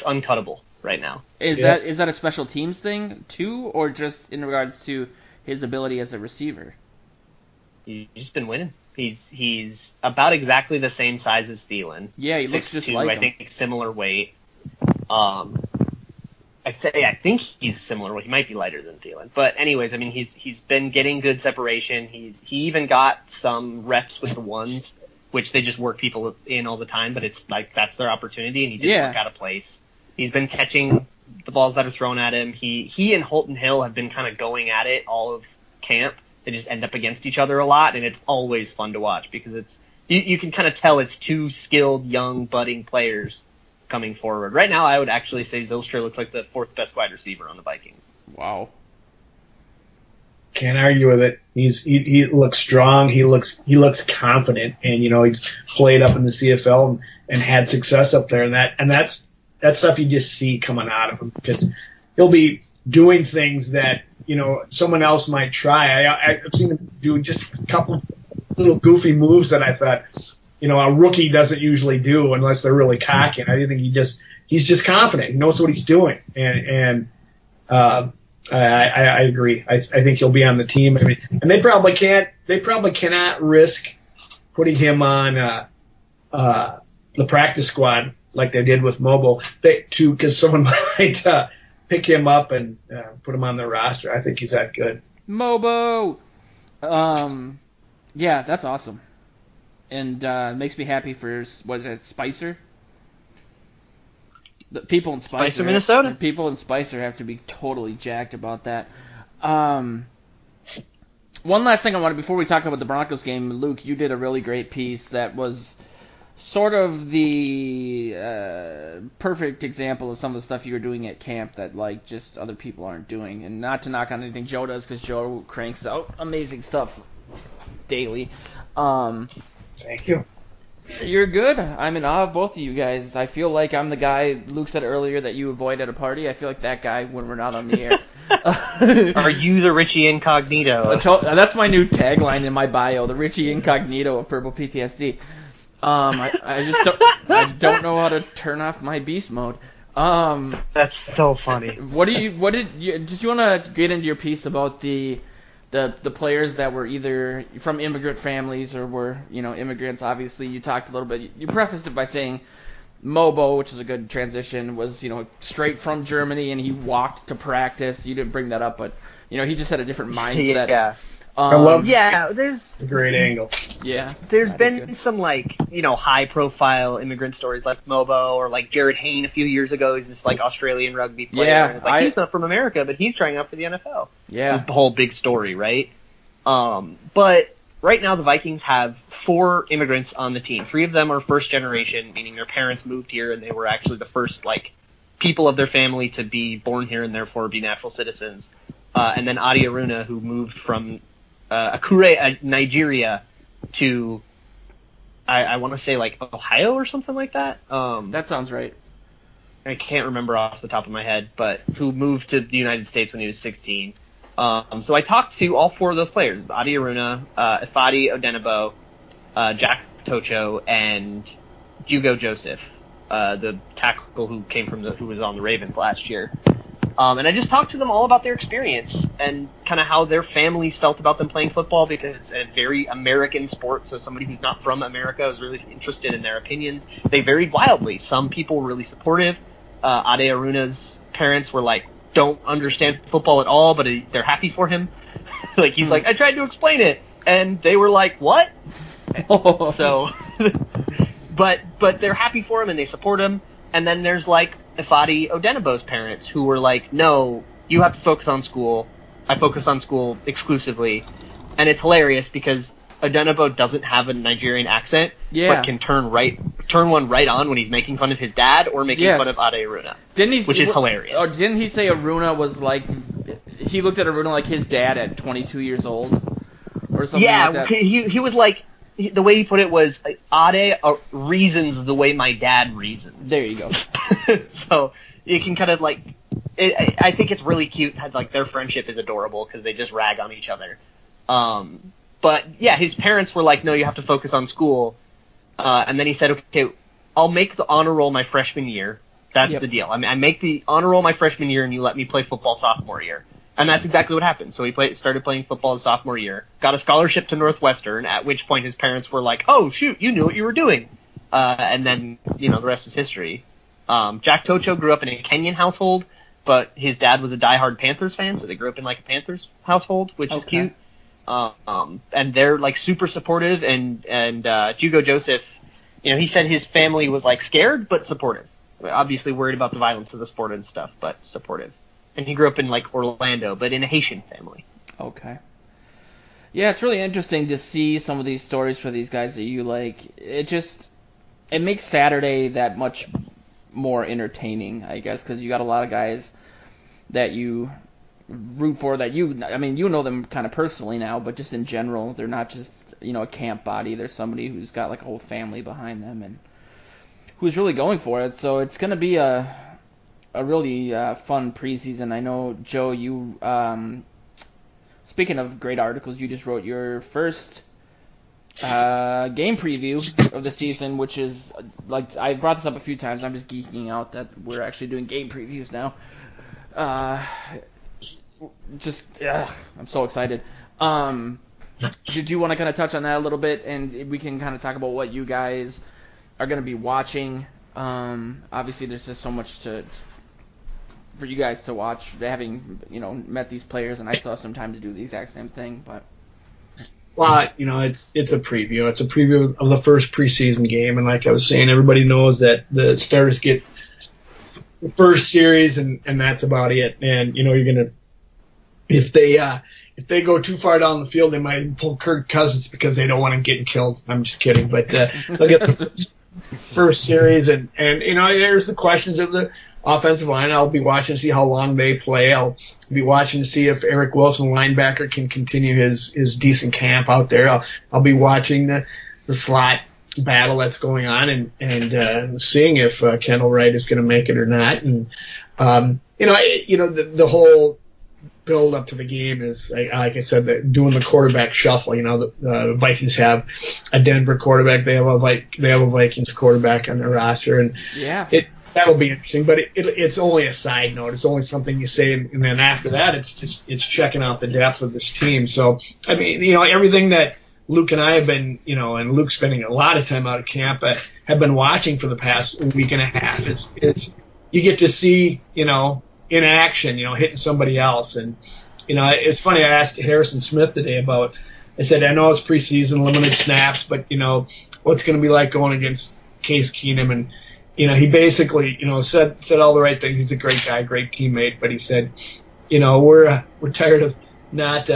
uncuttable right now. Is that a special teams thing too, or just in regards to his ability as a receiver? He's just been winning. He's about exactly the same size as Thielen. Yeah, he looks just like him. I think similar weight. I think he's similar weight. He might be lighter than Thielen, but anyways, I mean, he's been getting good separation. He even got some reps with the ones, which they just work people in all the time, but it's like that's their opportunity, and he didn't work out of place. He's been catching the balls that are thrown at him. He and Holton Hill have been kind of going at it all of camp. They just end up against each other a lot, and it's always fun to watch because it's you can kind of tell it's 2 skilled, young, budding players coming forward. Right now, I would actually say Zylstra looks like the 4th best wide receiver on the Vikings. Wow. Can't argue with it. He looks strong. He looks confident, and he's played up in the CFL and had success up there, and that's stuff you just see coming out of him, because he'll be doing things that someone else might try. I've seen him do just a couple little goofy moves that I thought a rookie doesn't usually do unless they're really cocky. And I think he's just confident. He knows what he's doing, and I agree. I think he'll be on the team. I mean, and they probably cannot risk putting him on the practice squad like they did with Mobile, because someone pick him up and put him on their roster. I think he's that good. Mobo. Yeah, that's awesome. And makes me happy for, what is that, Spicer? The people in Spicer, Minnesota. People in Spicer have to be totally jacked about that. One last thing I wanted, before we talk about the Broncos game, Luke, you did a really great piece that was sort of the perfect example of some of the stuff you were doing at camp that, like, just other people aren't doing. And not to knock on anything Joe does, because Joe cranks out amazing stuff daily. Thank you. You're good. I'm in awe of both of you guys. I feel like I'm the guy Luke said earlier that you avoid at a party. I feel like that guy when we're not on the air. Are you the Richie Incognito? That's my new tagline in my bio, the Richie Incognito of Purple PTSD. I just don't know how to turn off my beast mode. That's so funny. Did you want to get into your piece about the players that were either from immigrant families or were, immigrants? Obviously, you talked a little bit. You prefaced it by saying Mobo, which is a good transition, was, straight from Germany and he walked to practice. You didn't bring that up, but, he just had a different mindset. Yeah. There's a great angle. Yeah. There's been some, high-profile immigrant stories like Mobo or like Jared Hayne a few years ago. He's this, Australian rugby player. Yeah. And it's he's not from America, but he's trying out for the NFL. Yeah. It's the whole big story, right? But right now the Vikings have 4 immigrants on the team. 3 of them are first generation, meaning their parents moved here and they were actually the first, people of their family to be born here and therefore be natural citizens. And then Adi Aruna, who moved from Akure, Nigeria, to I want to say Ohio or something like that. That sounds right. I can't remember off the top of my head, but who moved to the United States when he was 16. So I talked to all 4 of those players: Adi Aruna, Ifeadi Odenigbo, Jack Tocho, and Hugo Joseph, the tackle who was on the Ravens last year. And I just talked to them all about their experience and kind of how their families felt about them playing football, because it's a very American sport, so somebody who's not from America is really interested in their opinions. They varied wildly. Some people were really supportive. Ade Aruna's parents were don't understand football at all, but they're happy for him. He's I tried to explain it, and they were like, what? So, but they're happy for him and they support him. And then there's Ifeadi Odenigbo's parents who were no, you have to focus on school. I focus on school exclusively. And it's hilarious because Odenigbo doesn't have a Nigerian accent, but can turn one right on when he's making fun of his dad or making fun of Ade Aruna, which is hilarious. Oh, didn't he say Aruna was he looked at Aruna like his dad at 22 years old or something like that? Yeah, he was the way he put it was, Ade reasons the way my dad reasons. There you go. So you can kind of I think it's really cute. Their friendship is adorable because they just rag on each other. But yeah, his parents were no, you have to focus on school. And then he said, okay, I'll make the honor roll my freshman year. That's the deal. I make the honor roll my freshman year and you let me play football sophomore year. And that's exactly what happened. So he started playing football his sophomore year, got a scholarship to Northwestern, at which point his parents were like, oh, shoot, you knew what you were doing. And then, the rest is history. Jack Tocho grew up in a Kenyan household, but his dad was a diehard Panthers fan, so they grew up in a Panthers household, which is cute. And they're super supportive, and Hugo Joseph, he said his family was scared, but supportive. Obviously worried about the violence of the sport and stuff, but supportive. And he grew up in Orlando, but in a Haitian family. Okay. Yeah, it's really interesting to see some of these stories for these guys that you like. It makes Saturday that much more entertaining, I guess, because you got a lot of guys that you root for that you know them kind of personally now, but just in general, they're not just, a camp body. There's somebody who's got a whole family behind them and who's really going for it. So it's going to be a really fun preseason. I know, Joe, you, speaking of great articles, you just wrote your first game preview of the season, which is, I brought this up a few times. I'm just geeking out that we're actually doing game previews now. I'm so excited. Did you want to kind of touch on that a little bit, and we can kind of talk about what you guys are going to be watching? Obviously, there's just so much to for you guys to watch, having met these players, and I still have some time to do the exact same thing. But well, it's a preview. It's a preview of the first preseason game, and like I was saying, everybody knows that the starters get the first series, and that's about it. And you're gonna if they go too far down the field, they might pull Kirk Cousins because they don't want him getting killed. I'm just kidding, but they'll get the first series, and there's the questions of the offensive line. I'll be watching to see how long they play. I'll be watching to see if Eric Wilson, linebacker, can continue his decent camp out there. I'll be watching the slot battle that's going on, and seeing if Kendall Wright is going to make it or not. And the whole build up to the game is, like I said, doing the quarterback shuffle. The Vikings have a Denver quarterback. They have a Vikings quarterback on their roster, and that'll be interesting. But it's only a side note. It's only something you say, and then after that, it's checking out the depth of this team. So I mean, everything that Luke and I have been, and Luke's spending a lot of time out of camp, have been watching for the past week and a half. It's you get to see, in action, hitting somebody else. And, it's funny, I asked Harrison Smith today I said, I know it's preseason, limited snaps, but, what's going to be like going against Case Keenum? And, he basically, said all the right things. He's a great guy, great teammate, but he said, we're tired of not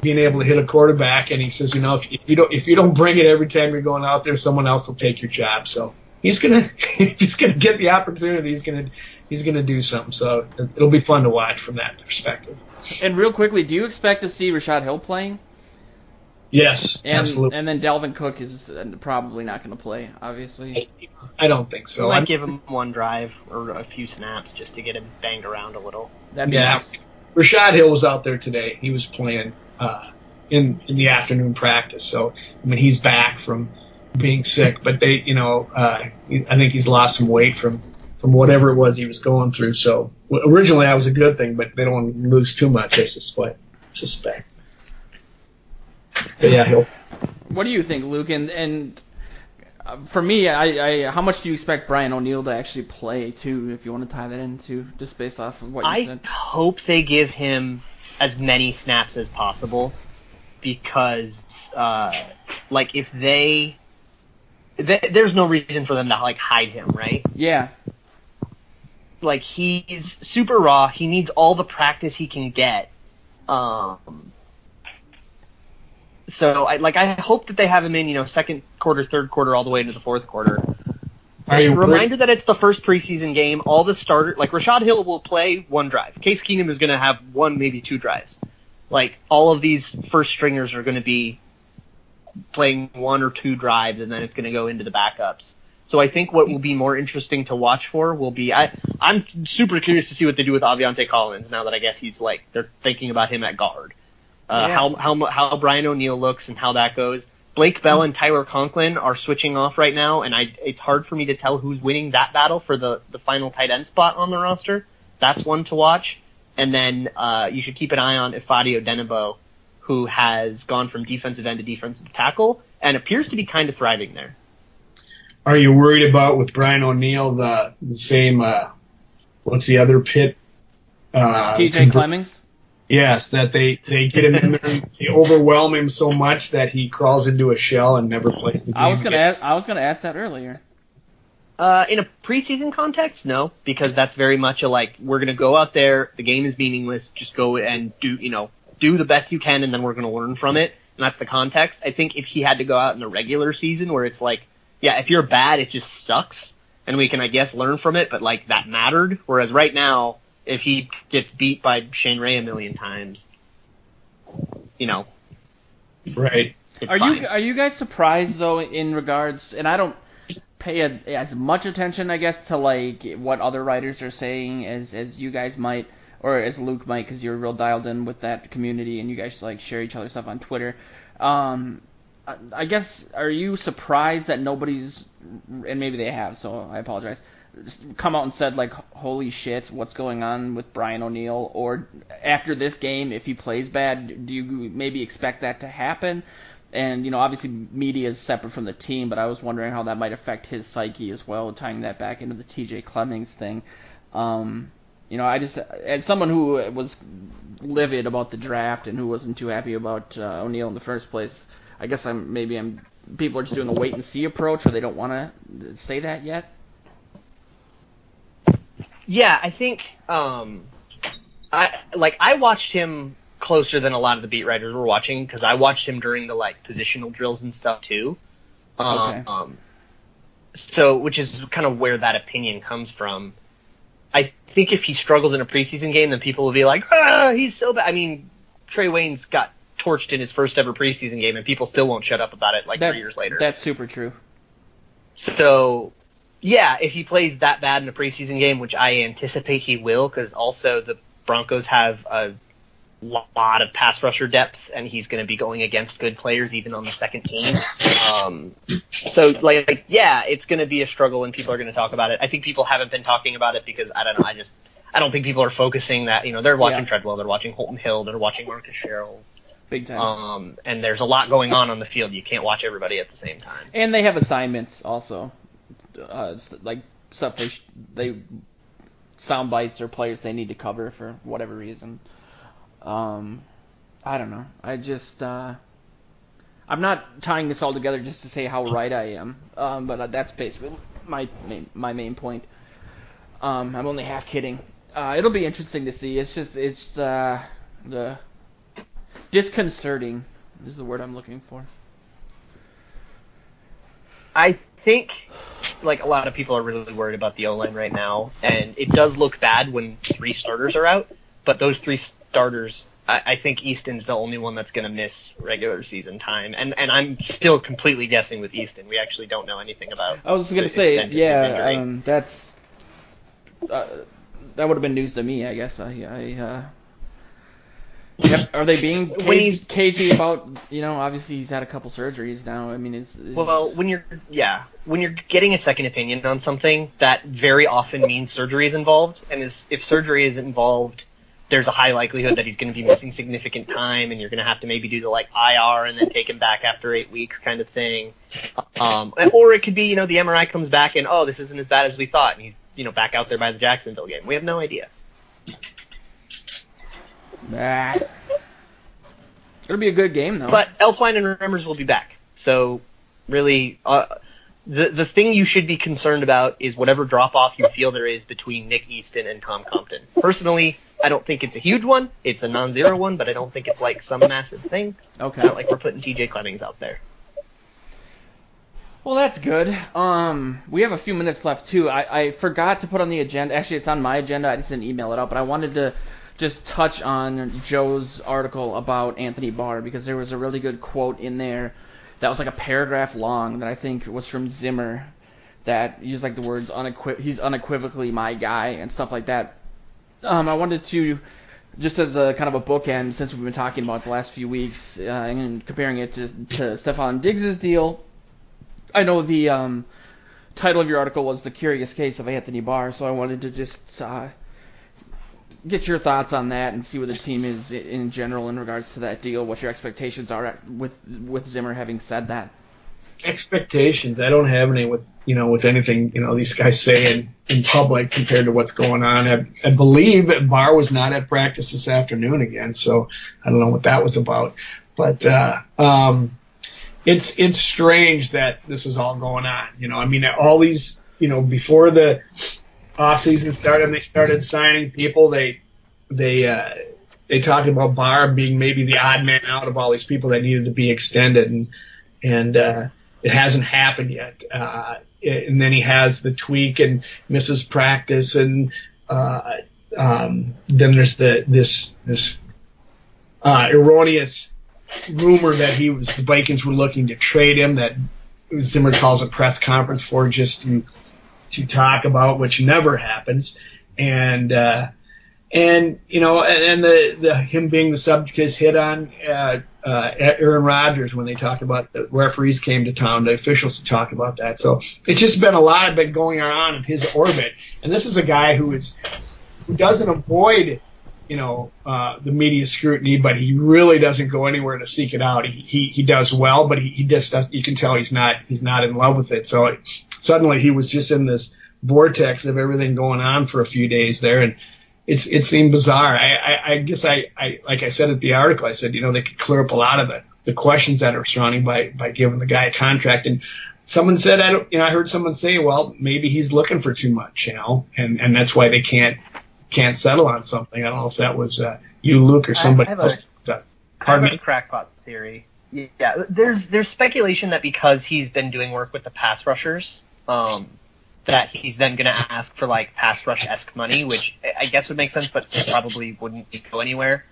being able to hit a quarterback. And he says, if you don't bring it every time you're going out there, someone else will take your job. So he's gonna get the opportunity. He's gonna do something. So it'll be fun to watch from that perspective. And real quickly, do you expect to see Rashad Hill playing? Yes, absolutely. And then Dalvin Cook is probably not going to play, obviously. I don't think so. I might give him one drive or a few snaps just to get him banged around a little. That'd be nice. Rashad Hill was out there today. He was playing in the afternoon practice. So I mean, he's back from being sick, but they, I think he's lost some weight from whatever it was he was going through. So originally that was a good thing, but they don't want to lose too much, I suspect. So yeah, Hill. What do you think, Luke? And for me, how much do you expect Brian O'Neill to actually play too? If you want to tie that into just based off of what you said. I hope they give him as many snaps as possible, because if there's no reason for them to hide him, right? Yeah. He's super raw. He needs all the practice he can get. So I hope that they have him in, second quarter, third quarter, all the way into the fourth quarter. Reminder that it's the first preseason game. All the starters, Rashad Hill will play one drive. Case Keenum is going to have one, maybe two drives. All of these first stringers are going to be playing one or two drives, and then it's going to go into the backups. So I think what will be more interesting to watch for will be, I'm super curious to see what they do with Aviante Collins now that I guess he's they're thinking about him at guard. How Brian O'Neill looks and how that goes. Blake Bell and Tyler Conklin are switching off right now, and it's hard for me to tell who's winning that battle for the final tight end spot on the roster. That's one to watch. And then you should keep an eye on Ifeadi Odenigbo, who has gone from defensive end to defensive tackle and appears to be kind of thriving there. Are you worried about, with Brian O'Neill, the same, what's the other Pitt? TJ Clemmings? Yes, that they get him in there and they overwhelm him so much that he crawls into a shell and never plays the game. I was gonna ask that earlier. In a preseason context, no, because that's very much we're gonna go out there, the game is meaningless, just go and do the best you can, and then we're gonna learn from it, and that's the context. I think if he had to go out in the regular season, where it's if you're bad, it just sucks, and we can, I guess, learn from it, but that mattered. Whereas right now, if he gets beat by Shane Ray a million times, right? Are you guys surprised though in regards? And I don't pay as much attention, I guess, to what other writers are saying as you guys might, or as Luke might, because you're real dialed in with that community and you guys share each other's stuff on Twitter. I guess, are you surprised that nobody's, and maybe they have, so I apologize, just come out and said holy shit, what's going on with Brian O'Neill? Or after this game, if he plays bad, do you maybe expect that to happen? And obviously media is separate from the team, but I was wondering how that might affect his psyche as well, tying that back into the TJ Clemmings thing. I just, as someone who was livid about the draft and who wasn't too happy about O'Neal in the first place, I guess people are just doing a wait and see approach, or they don't want to say that yet. Yeah, I think I watched him closer than a lot of the beat writers were watching, because I watched him during the positional drills and stuff too. Okay. So, which is kind of where that opinion comes from. I think if he struggles in a preseason game, then people will be like, he's so bad. I mean, Trey Waynes got torched in his first ever preseason game, and people still won't shut up about it 3 years later. That's super true. So, yeah, if he plays that bad in a preseason game, which I anticipate he will, because also the Broncos have a lot of pass rusher depth, and he's going to be going against good players even on the second team. So it's going to be a struggle, and people are going to talk about it. I think people haven't been talking about it because, I don't know, I don't think people are focusing that, they're watching Treadwell, they're watching Holton Hill, they're watching Marcus Sherrill. Big time. And there's a lot going on the field. You can't watch everybody at the same time. And they have assignments also. Stuff they sound bites or players they need to cover for whatever reason. I don't know. I'm not tying this all together just to say how right I am. But that's basically my main point. I'm only half kidding. It'll be interesting to see. It's the disconcerting is the word I'm looking for. I think a lot of people are really worried about the O-line right now, and it does look bad when 3 starters are out, but those 3 starters, I think Easton's the only one that's going to miss regular season time, and I'm still completely guessing with Easton. We actually don't know anything about. I was going to say, that's that would have been news to me, I guess. Are they being cagey about, obviously he's had a couple surgeries now. I mean, well, when you're getting a second opinion on something, that very often means surgery is involved, and if surgery is involved, there's a high likelihood that he's going to be missing significant time, and you're going to have to maybe do the IR and then take him back after 8 weeks kind of thing. Or it could be, the MRI comes back and, this isn't as bad as we thought, and he's, back out there by the Jacksonville game. We have no idea. It'll be a good game, though. But Elflein and Remmers will be back. So, really, the thing you should be concerned about is whatever drop-off you feel there is between Nick Easton and Tom Compton. Personally, I don't think it's a huge one. It's a non-zero one, but I don't think it's some massive thing. Okay. It's not like we're putting TJ Clemmings out there. Well, that's good. We have a few minutes left, too. I forgot to put on the agenda. Actually, it's on my agenda. I just didn't email it out, but I wanted to just touch on Joe's article about Anthony Barr, because there was a really good quote in there that was a paragraph long that I think was from Zimmer that used the words he's unequivocally my guy and stuff like that. I wanted to, just as a kind of a bookend, since we've been talking about the last few weeks and comparing it to Stephon Diggs' deal, I know the title of your article was The Curious Case of Anthony Barr, so I wanted to just get your thoughts on that and see where the team is in general in regards to that deal, what your expectations are with Zimmer having said that. Expectations, I don't have any with anything these guys say in public compared to what's going on. I believe Barr was not at practice this afternoon again, so I don't know what that was about. But it's strange that this is all going on. All these before the offseason started and they started signing people, they talked about Barr being maybe the odd man out of all these people that needed to be extended, and it hasn't happened yet. And then he has the tweak and misses practice, and then there's this erroneous rumor that the Vikings were looking to trade him, that Zimmer calls a press conference for just to talk about, which never happens, and him being the subject is hit on Aaron Rodgers when they talked about the referees came to town, the officials to talk about that. So it's just been a lot of it going on in his orbit, and this is a guy who doesn't avoid the media scrutiny, but he really doesn't go anywhere to seek it out. He does well, but he just does. You can tell he's not in love with it. So suddenly he was just in this vortex of everything going on for a few days there, it seemed bizarre. I guess I like I said at the article, I said, they could clear up a lot of the questions that are surrounding by giving the guy a contract. And someone said, I heard someone say, well, maybe he's looking for too much, and that's why they can't settle on something. I don't know if that was you, Luke, or somebody else. I have a crackpot theory. Yeah, there's speculation that because he's been doing work with the pass rushers, that he's then going to ask for like pass rush-esque money, which I guess would make sense, but it probably wouldn't go anywhere.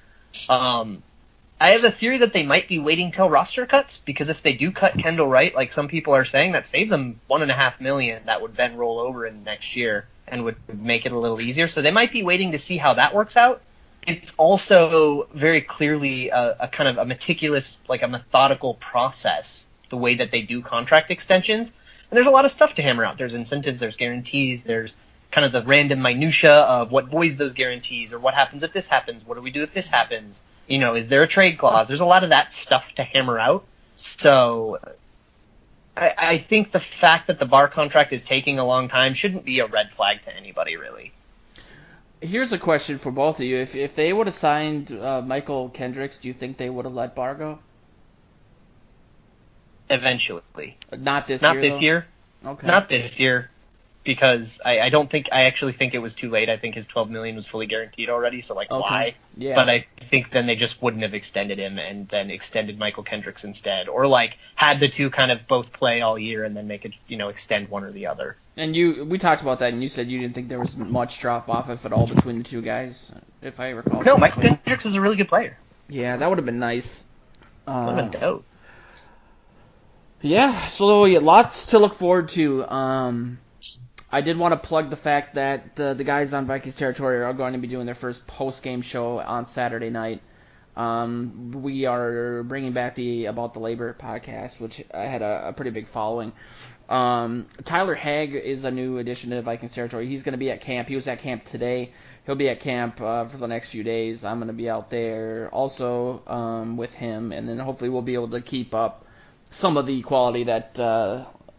I have a theory that they might be waiting till roster cuts, because if they do cut Kendall Wright, like some people are saying, that saves them $1.5 million that would then roll over in next year and would make it a little easier. So they might be waiting to see how that works out. It's also very clearly a kind of a meticulous, like a methodical process, the way that they do contract extensions. And there's a lot of stuff to hammer out. There's incentives, there's guarantees, there's kind of the random minutia of what voids those guarantees, or what happens if this happens, what do we do if this happens? Is there a trade clause? There's a lot of that stuff to hammer out. So I think the fact that the Barr contract is taking a long time shouldn't be a red flag to anybody, really. Here's a question for both of you. If they would have signed Michael Kendricks, do you think they would have let Barr go? Eventually. Not this year. Okay. Not this year. Because I actually think it was too late. I think his $12 million was fully guaranteed already, so why? Yeah. But I think then they just wouldn't have extended him and then extended Michael Kendricks instead. Or had the two kind of both play all year and then make it, extend one or the other. And we talked about that, and you said you didn't think there was much drop off, if at all, between the two guys, if I recall. No, Michael Kendricks is a really good player. Yeah, that would have been nice. Would have been dope. Yeah, so lots to look forward to. I did want to plug the fact that the guys on Vikings territory are going to be doing their first post-game show on Saturday night. We are bringing back the About the Labor podcast, which had a pretty big following. Tyler Haig is a new addition to Vikings territory. He's going to be at camp. He was at camp today. He'll be at camp for the next few days. I'm going to be out there also with him, and then hopefully we'll be able to keep up some of the quality that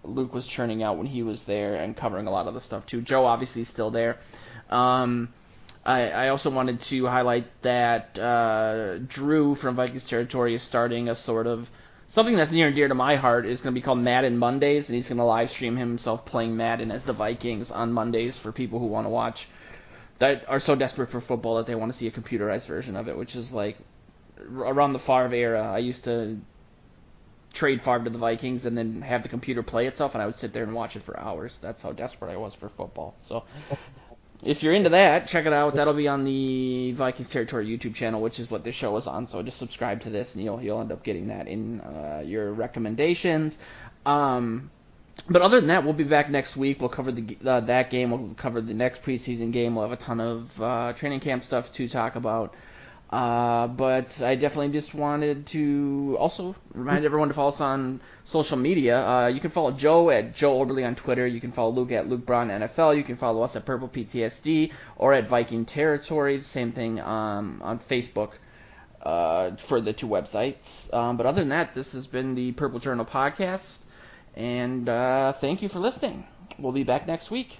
Luke was churning out when he was there and covering a lot of the stuff too. Joe obviously is still there. I also wanted to highlight that Drew from Vikings territory is starting a sort of something that's near and dear to my heart. Is going to be called Madden Mondays, and he's going to live stream himself playing Madden as the Vikings on Mondays for people who want to watch, that are so desperate for football that they want to see a computerized version of it, which is like around the Favre era. I used to trade Favre to the Vikings and then have the computer play itself, and I would sit there and watch it for hours. That's how desperate I was for football. So if you're into that, check it out. That'll be on the Vikings Territory YouTube channel, which is what this show is on. So just subscribe to this, and you'll end up getting that in your recommendations. But other than that, we'll be back next week. We'll cover that game. We'll cover the next preseason game. We'll have a ton of training camp stuff to talk about. But I definitely just wanted to also remind everyone to follow us on social media. You can follow Joe at Joe Oberly on Twitter. You can follow Luke at Luke Braun NFL. You can follow us at purplePTSD or at Viking Territory. The same thing on Facebook for the two websites. But other than that, this has been the Purple Journal podcast. And thank you for listening. We'll be back next week.